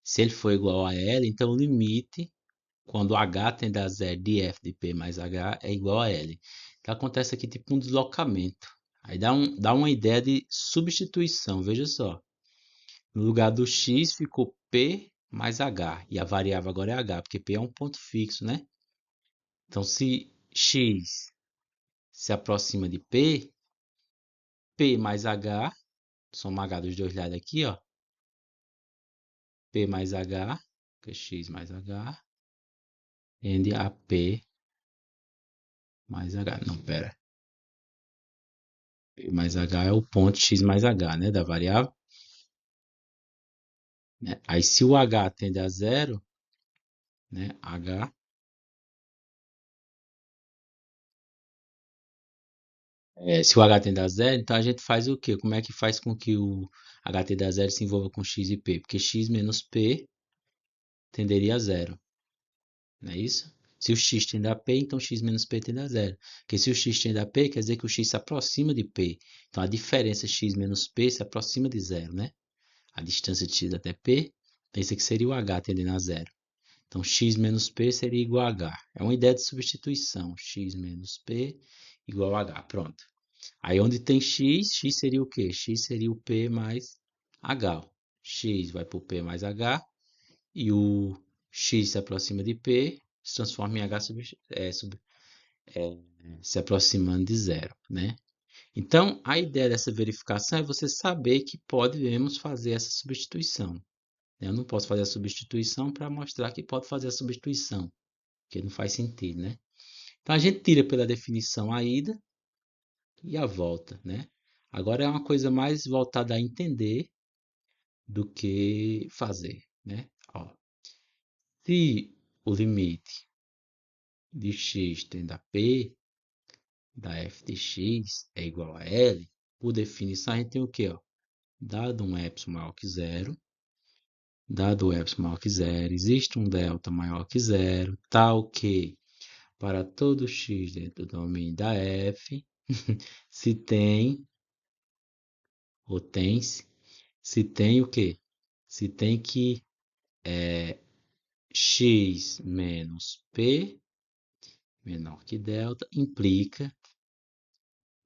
se ele for igual a L, então o limite quando h tende a zero de f de p mais h é igual a L. Então acontece aqui tipo um deslocamento. Aí dá uma ideia de substituição, veja só. No lugar do x ficou p mais h, e a variável agora é h, porque p é um ponto fixo, né? Então se x se aproxima de p mais h, soma h dos dois lados aqui, ó. P mais H, que é x mais H, tende a P mais H. Não, pera. P mais H é o ponto x mais H, né, da variável. Né? Aí se o H tende a zero, né, H, se o H tende a zero, então a gente faz o quê? Como é que faz com que o H tende a zero se envolva com x e P? Porque x menos P tenderia a zero, não é isso? Se o x tende a P, então x menos P tende a zero. Porque se o x tende a P, quer dizer que o x se aproxima de P. Então a diferença x menos P se aproxima de zero, né? A distância de x até P, esse aqui seria o h tendendo a zero. Então, x menos P seria igual a h. É uma ideia de substituição. X menos P igual a h. Pronto. Aí, onde tem x seria o quê? X seria o P mais h. X vai para o P mais h. E o x se aproxima de P, se transforma em h se aproximando de zero, né? Então, a ideia dessa verificação é você saber que podemos fazer essa substituição. Eu não posso fazer a substituição para mostrar que pode fazer a substituição, porque não faz sentido, né? Então a gente tira pela definição a ida e a volta, né? Agora é uma coisa mais voltada a entender do que fazer, né? Ó, se o limite de x tende a p da f de x é igual a L, por definição a gente tem o quê? Ó? Dado um epsilon maior que zero, dado o epsilon maior que zero, existe um delta maior que zero, tal que para todo x dentro do domínio da f, se tem, ou tem-se, se tem o quê? Se tem que x menos p menor que delta implica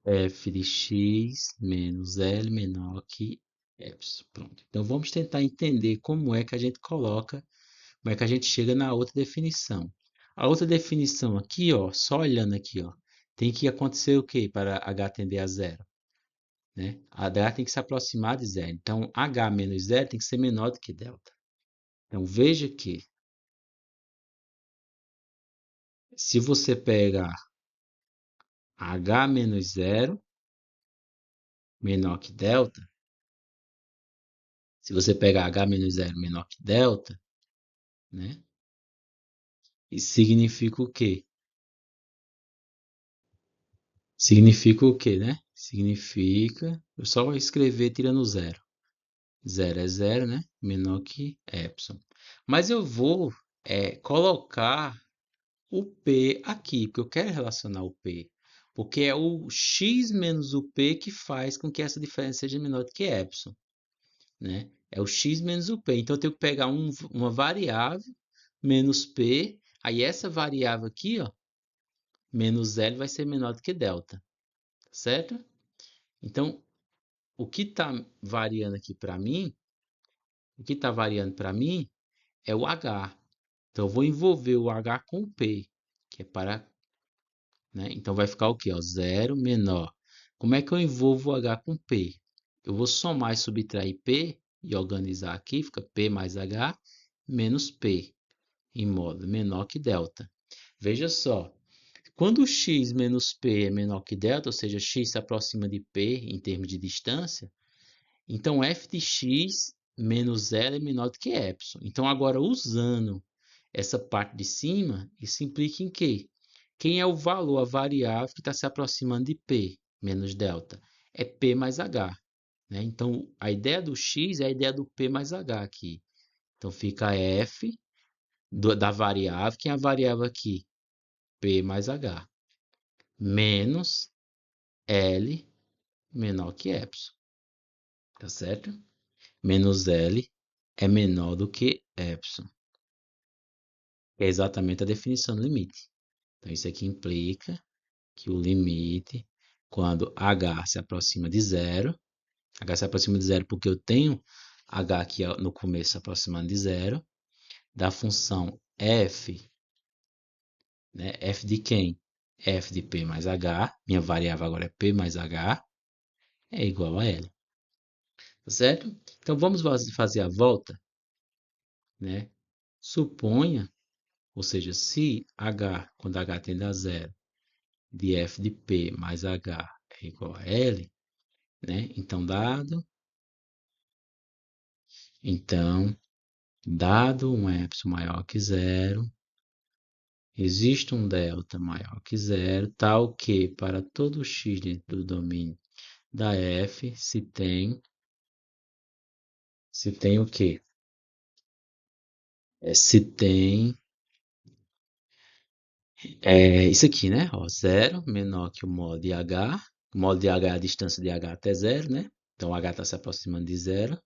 f de x menos L menor que epsilon. Pronto. Então vamos tentar entender como é que a gente coloca, como é que a gente chega na outra definição. A outra definição aqui, ó, só olhando aqui, ó, tem que acontecer o quê para h tender a zero? Né? A h tem que se aproximar de zero. Então, h menos zero tem que ser menor do que delta. Então, veja que se você pegar h menos zero menor que delta, se você pegar h menos zero menor que delta, né? Isso significa o quê? Significa o quê, né? Significa, eu só vou escrever tirando zero. Zero é zero, né? Menor que epsilon. Mas eu vou colocar o P aqui, porque eu quero relacionar o P. Porque é o x menos o P que faz com que essa diferença seja menor do que epsilon. Né? É o x menos o P. Então, eu tenho que pegar uma variável menos P. Aí, essa variável aqui, ó, menos L, vai ser menor do que delta. Certo? Então, o que está variando aqui para mim, o que está variando para mim é o H. Então, eu vou envolver o H com o P, que é para, né? Então, vai ficar o quê? Ó, 0 menor. Como é que eu envolvo o H com P? Eu vou somar e subtrair P e organizar aqui, fica P mais H menos P, em modo menor que delta. Veja só, Quando x menos p é menor que delta, ou seja, x se aproxima de p em termos de distância, então f de x menos L é menor do que epsilon. Então, agora, usando essa parte de cima, isso implica em quê? Quem é o valor, a variável que está se aproximando de P menos delta? É P mais H. Né? Então, a ideia do X é a ideia do P mais H aqui. Então, fica F da variável. Quem é a variável aqui? P mais H. Menos L menor que epsilon. Tá certo? Menos L é menor do que epsilon. É exatamente a definição do limite. Então, isso aqui implica que o limite, quando h se aproxima de zero, h se aproxima de zero porque eu tenho h aqui no começo se aproximando de zero, da função f, né, f de quem? F de p mais h, minha variável agora é p mais h, é igual a L. Tá certo? Então, vamos fazer a volta, né? Suponha, ou seja, se h, quando h tende a zero, de f de p mais h é igual a L, né? Dado um epsilon maior que zero, existe um delta maior que zero, tal que para todo x dentro do domínio da f se tem o quê? Se tem isso aqui, né? Ó, zero menor que o módulo de h. O módulo de h é a distância de h até zero, né? Então, h está se aproximando de zero.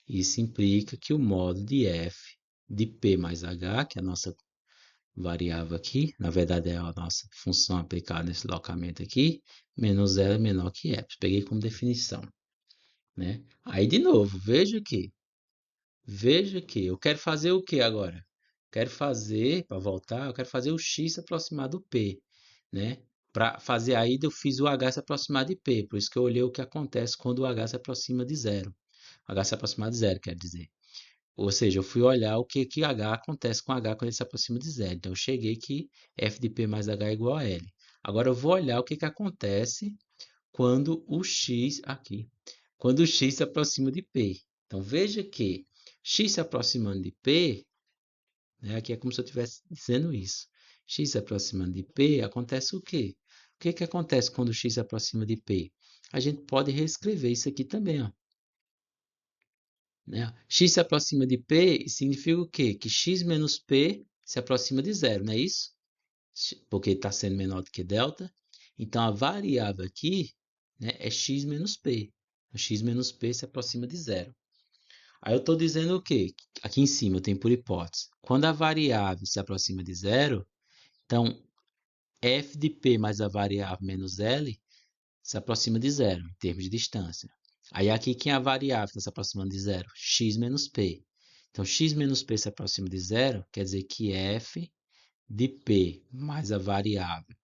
Isso implica que o módulo de f de p mais h, que é a nossa variável aqui, na verdade é a nossa função aplicada nesse deslocamento aqui, menos L é menor que epsilon. Peguei como definição, né? Aí, de novo, veja que eu quero fazer o que agora? Quero fazer, para voltar, eu quero fazer o x se aproximar do p, né? Para fazer a ida, eu fiz o h se aproximar de p, por isso que eu olhei o que acontece quando o h se aproxima de zero. O h se aproximar de zero, quer dizer. Ou seja, eu fui olhar o que H acontece com H quando ele se aproxima de zero. Então, eu cheguei que f de p mais H é igual a L. Agora, eu vou olhar o que acontece quando o x, aqui, quando o x se aproxima de p. Então, veja que x se aproximando de p, né, aqui é como se eu estivesse dizendo isso. X se aproximando de p, acontece o quê? O que acontece quando o x se aproxima de p? A gente pode reescrever isso aqui também, ó. Né? X se aproxima de P significa o quê? Que x menos P se aproxima de zero, não é isso? Porque está sendo menor do que delta. Então, a variável aqui, né, é x menos P. O x menos P se aproxima de zero. Aí eu estou dizendo o quê? Aqui em cima eu tenho por hipótese. Quando a variável se aproxima de zero, então f de P mais a variável menos L se aproxima de zero, em termos de distância. Aí aqui, quem é a variável que está se aproximando de zero? X menos P. Então, x menos P se aproxima de zero, quer dizer que f de P mais a variável,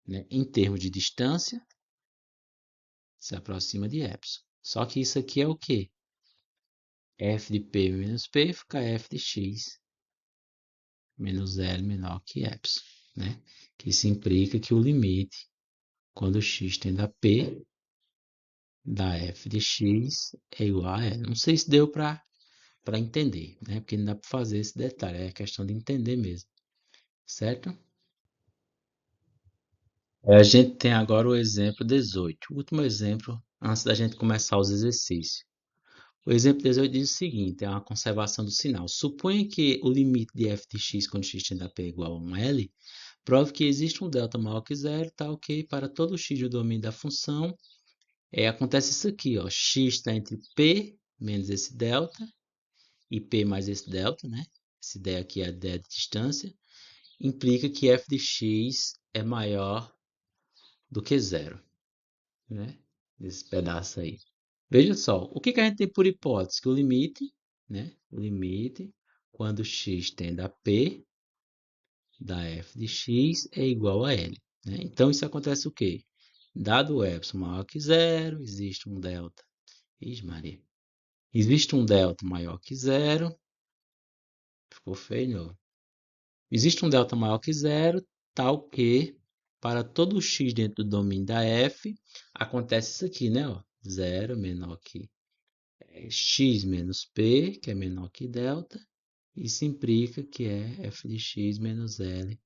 né, em termos de distância, se aproxima de epsilon. Só que isso aqui é o quê? F de P menos P fica f de x menos L menor que epsilon. Né? Que isso implica que o limite, quando x tende a P, da f de x é igual a L. Não sei se deu para entender, né? Porque não dá para fazer esse detalhe, é questão de entender mesmo, certo? A gente tem agora o exemplo 18, o último exemplo antes da gente começar os exercícios. O exemplo 18 diz o seguinte, é uma conservação do sinal. Suponha que o limite de f de x quando x tende a p é igual a 1L, prove que existe um delta maior que zero, tal que para todo x do domínio da função, acontece isso aqui, ó, x está entre p menos esse delta e p mais esse delta, né? Essa ideia aqui é a ideia de distância, implica que f de x é maior do que zero, né? Esse pedaço aí. Veja só, o que a gente tem por hipótese? Que o limite, né? O limite, quando x tende a p, da f de x é igual a L. Né? Então, isso acontece o quê? Dado o epsilon maior que zero, existe um delta. Ixi, Maria. Existe um delta maior que zero. Ficou feio, não? Existe um delta maior que zero, tal que para todo x dentro do domínio da f, acontece isso aqui, né? Ó, 0 menor que x menos p, que é menor que delta, isso implica que é f de x menos L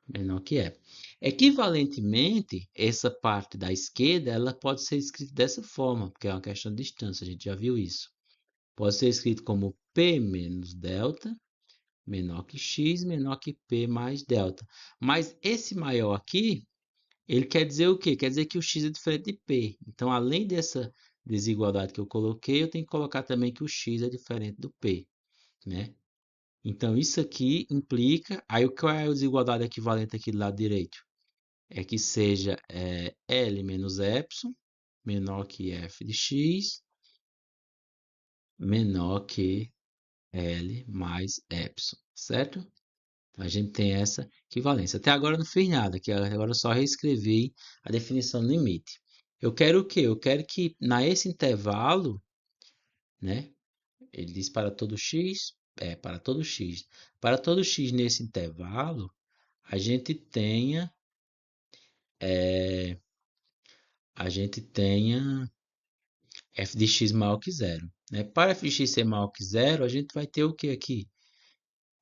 menor que E. Equivalentemente, essa parte da esquerda ela pode ser escrita dessa forma, porque é uma questão de distância, a gente já viu isso. Pode ser escrito como P menos delta menor que x menor que P mais delta. Mas esse maior aqui, ele quer dizer o quê? Quer dizer que o x é diferente de P. Então, além dessa desigualdade que eu coloquei, eu tenho que colocar também que o x é diferente do P, né? Então, isso aqui implica... Aí, qual é a desigualdade equivalente aqui do lado direito? É que seja L menos epsilon menor que f de x menor que L mais epsilon, certo? Então, a gente tem essa equivalência. Até agora eu não fiz nada, que agora eu só reescrevi a definição do limite. Eu quero o quê? Eu quero que nesse intervalo, né? Ele diz para todo x, para todo x. Para todo x nesse intervalo, a gente tenha, é, a gente tenha f de x maior que zero, né? Para f de x ser maior que zero, a gente vai ter o que aqui?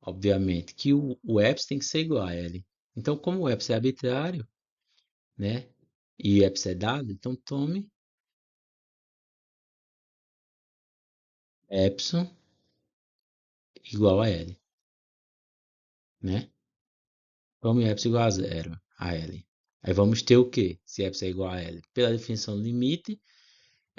Obviamente que o epsilon tem que ser igual a L. Então, como o epsilon é arbitrário, né? E o epsilon é dado, então tome epsilon igual a L, né? Tome epsilon igual a zero, a L. Aí vamos ter o quê? Se epsilon é igual a L. Pela definição do limite,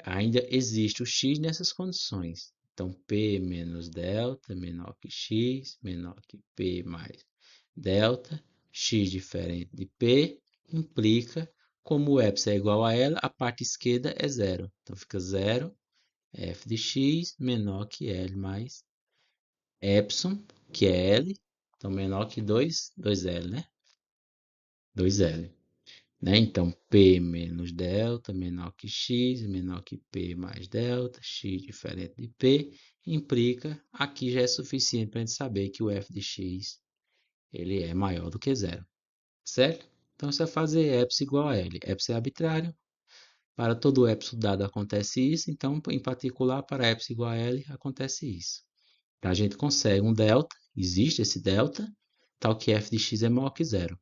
ainda existe o x nessas condições. Então, P menos delta menor que x, menor que P mais delta, x diferente de P, implica, como o epsilon é igual a L, a parte esquerda é zero. Então, fica zero, f de x menor que L mais epsilon, que é L, então menor que 2L, né? 2L. Né? Então, P menos delta menor que x, menor que P mais delta, x diferente de P, implica, aqui já é suficiente para a gente saber que o f de x ele é maior do que zero, certo? Então, você vai fazer epsilon igual a L. Epsilon é arbitrário, para todo epsilon dado acontece isso, então, em particular, para epsilon igual a L, acontece isso. Então, a gente consegue um delta, existe esse delta, tal que f de x é maior que zero,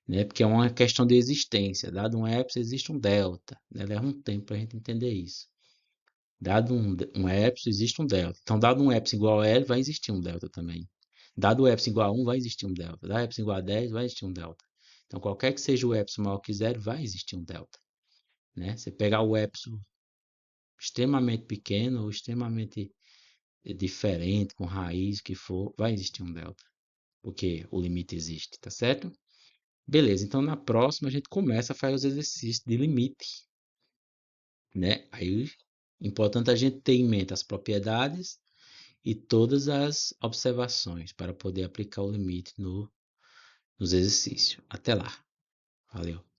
né? Porque é uma questão de existência. Dado um epsilon, existe um delta, né? Leva um tempo para a gente entender isso. Dado um epsilon, existe um delta. Então, dado um epsilon igual a L, vai existir um delta também. Dado o epsilon igual a 1, vai existir um delta. Dado o epsilon igual a 10, vai existir um delta. Então, qualquer que seja o epsilon maior que zero, vai existir um delta, né? Você pegar o epsilon extremamente pequeno ou extremamente diferente, com raiz, que for, vai existir um delta, porque o limite existe, tá certo? Beleza, então na próxima a gente começa a fazer os exercícios de limite, né? Aí, importante a gente ter em mente as propriedades e todas as observações para poder aplicar o limite nos exercícios. Até lá. Valeu.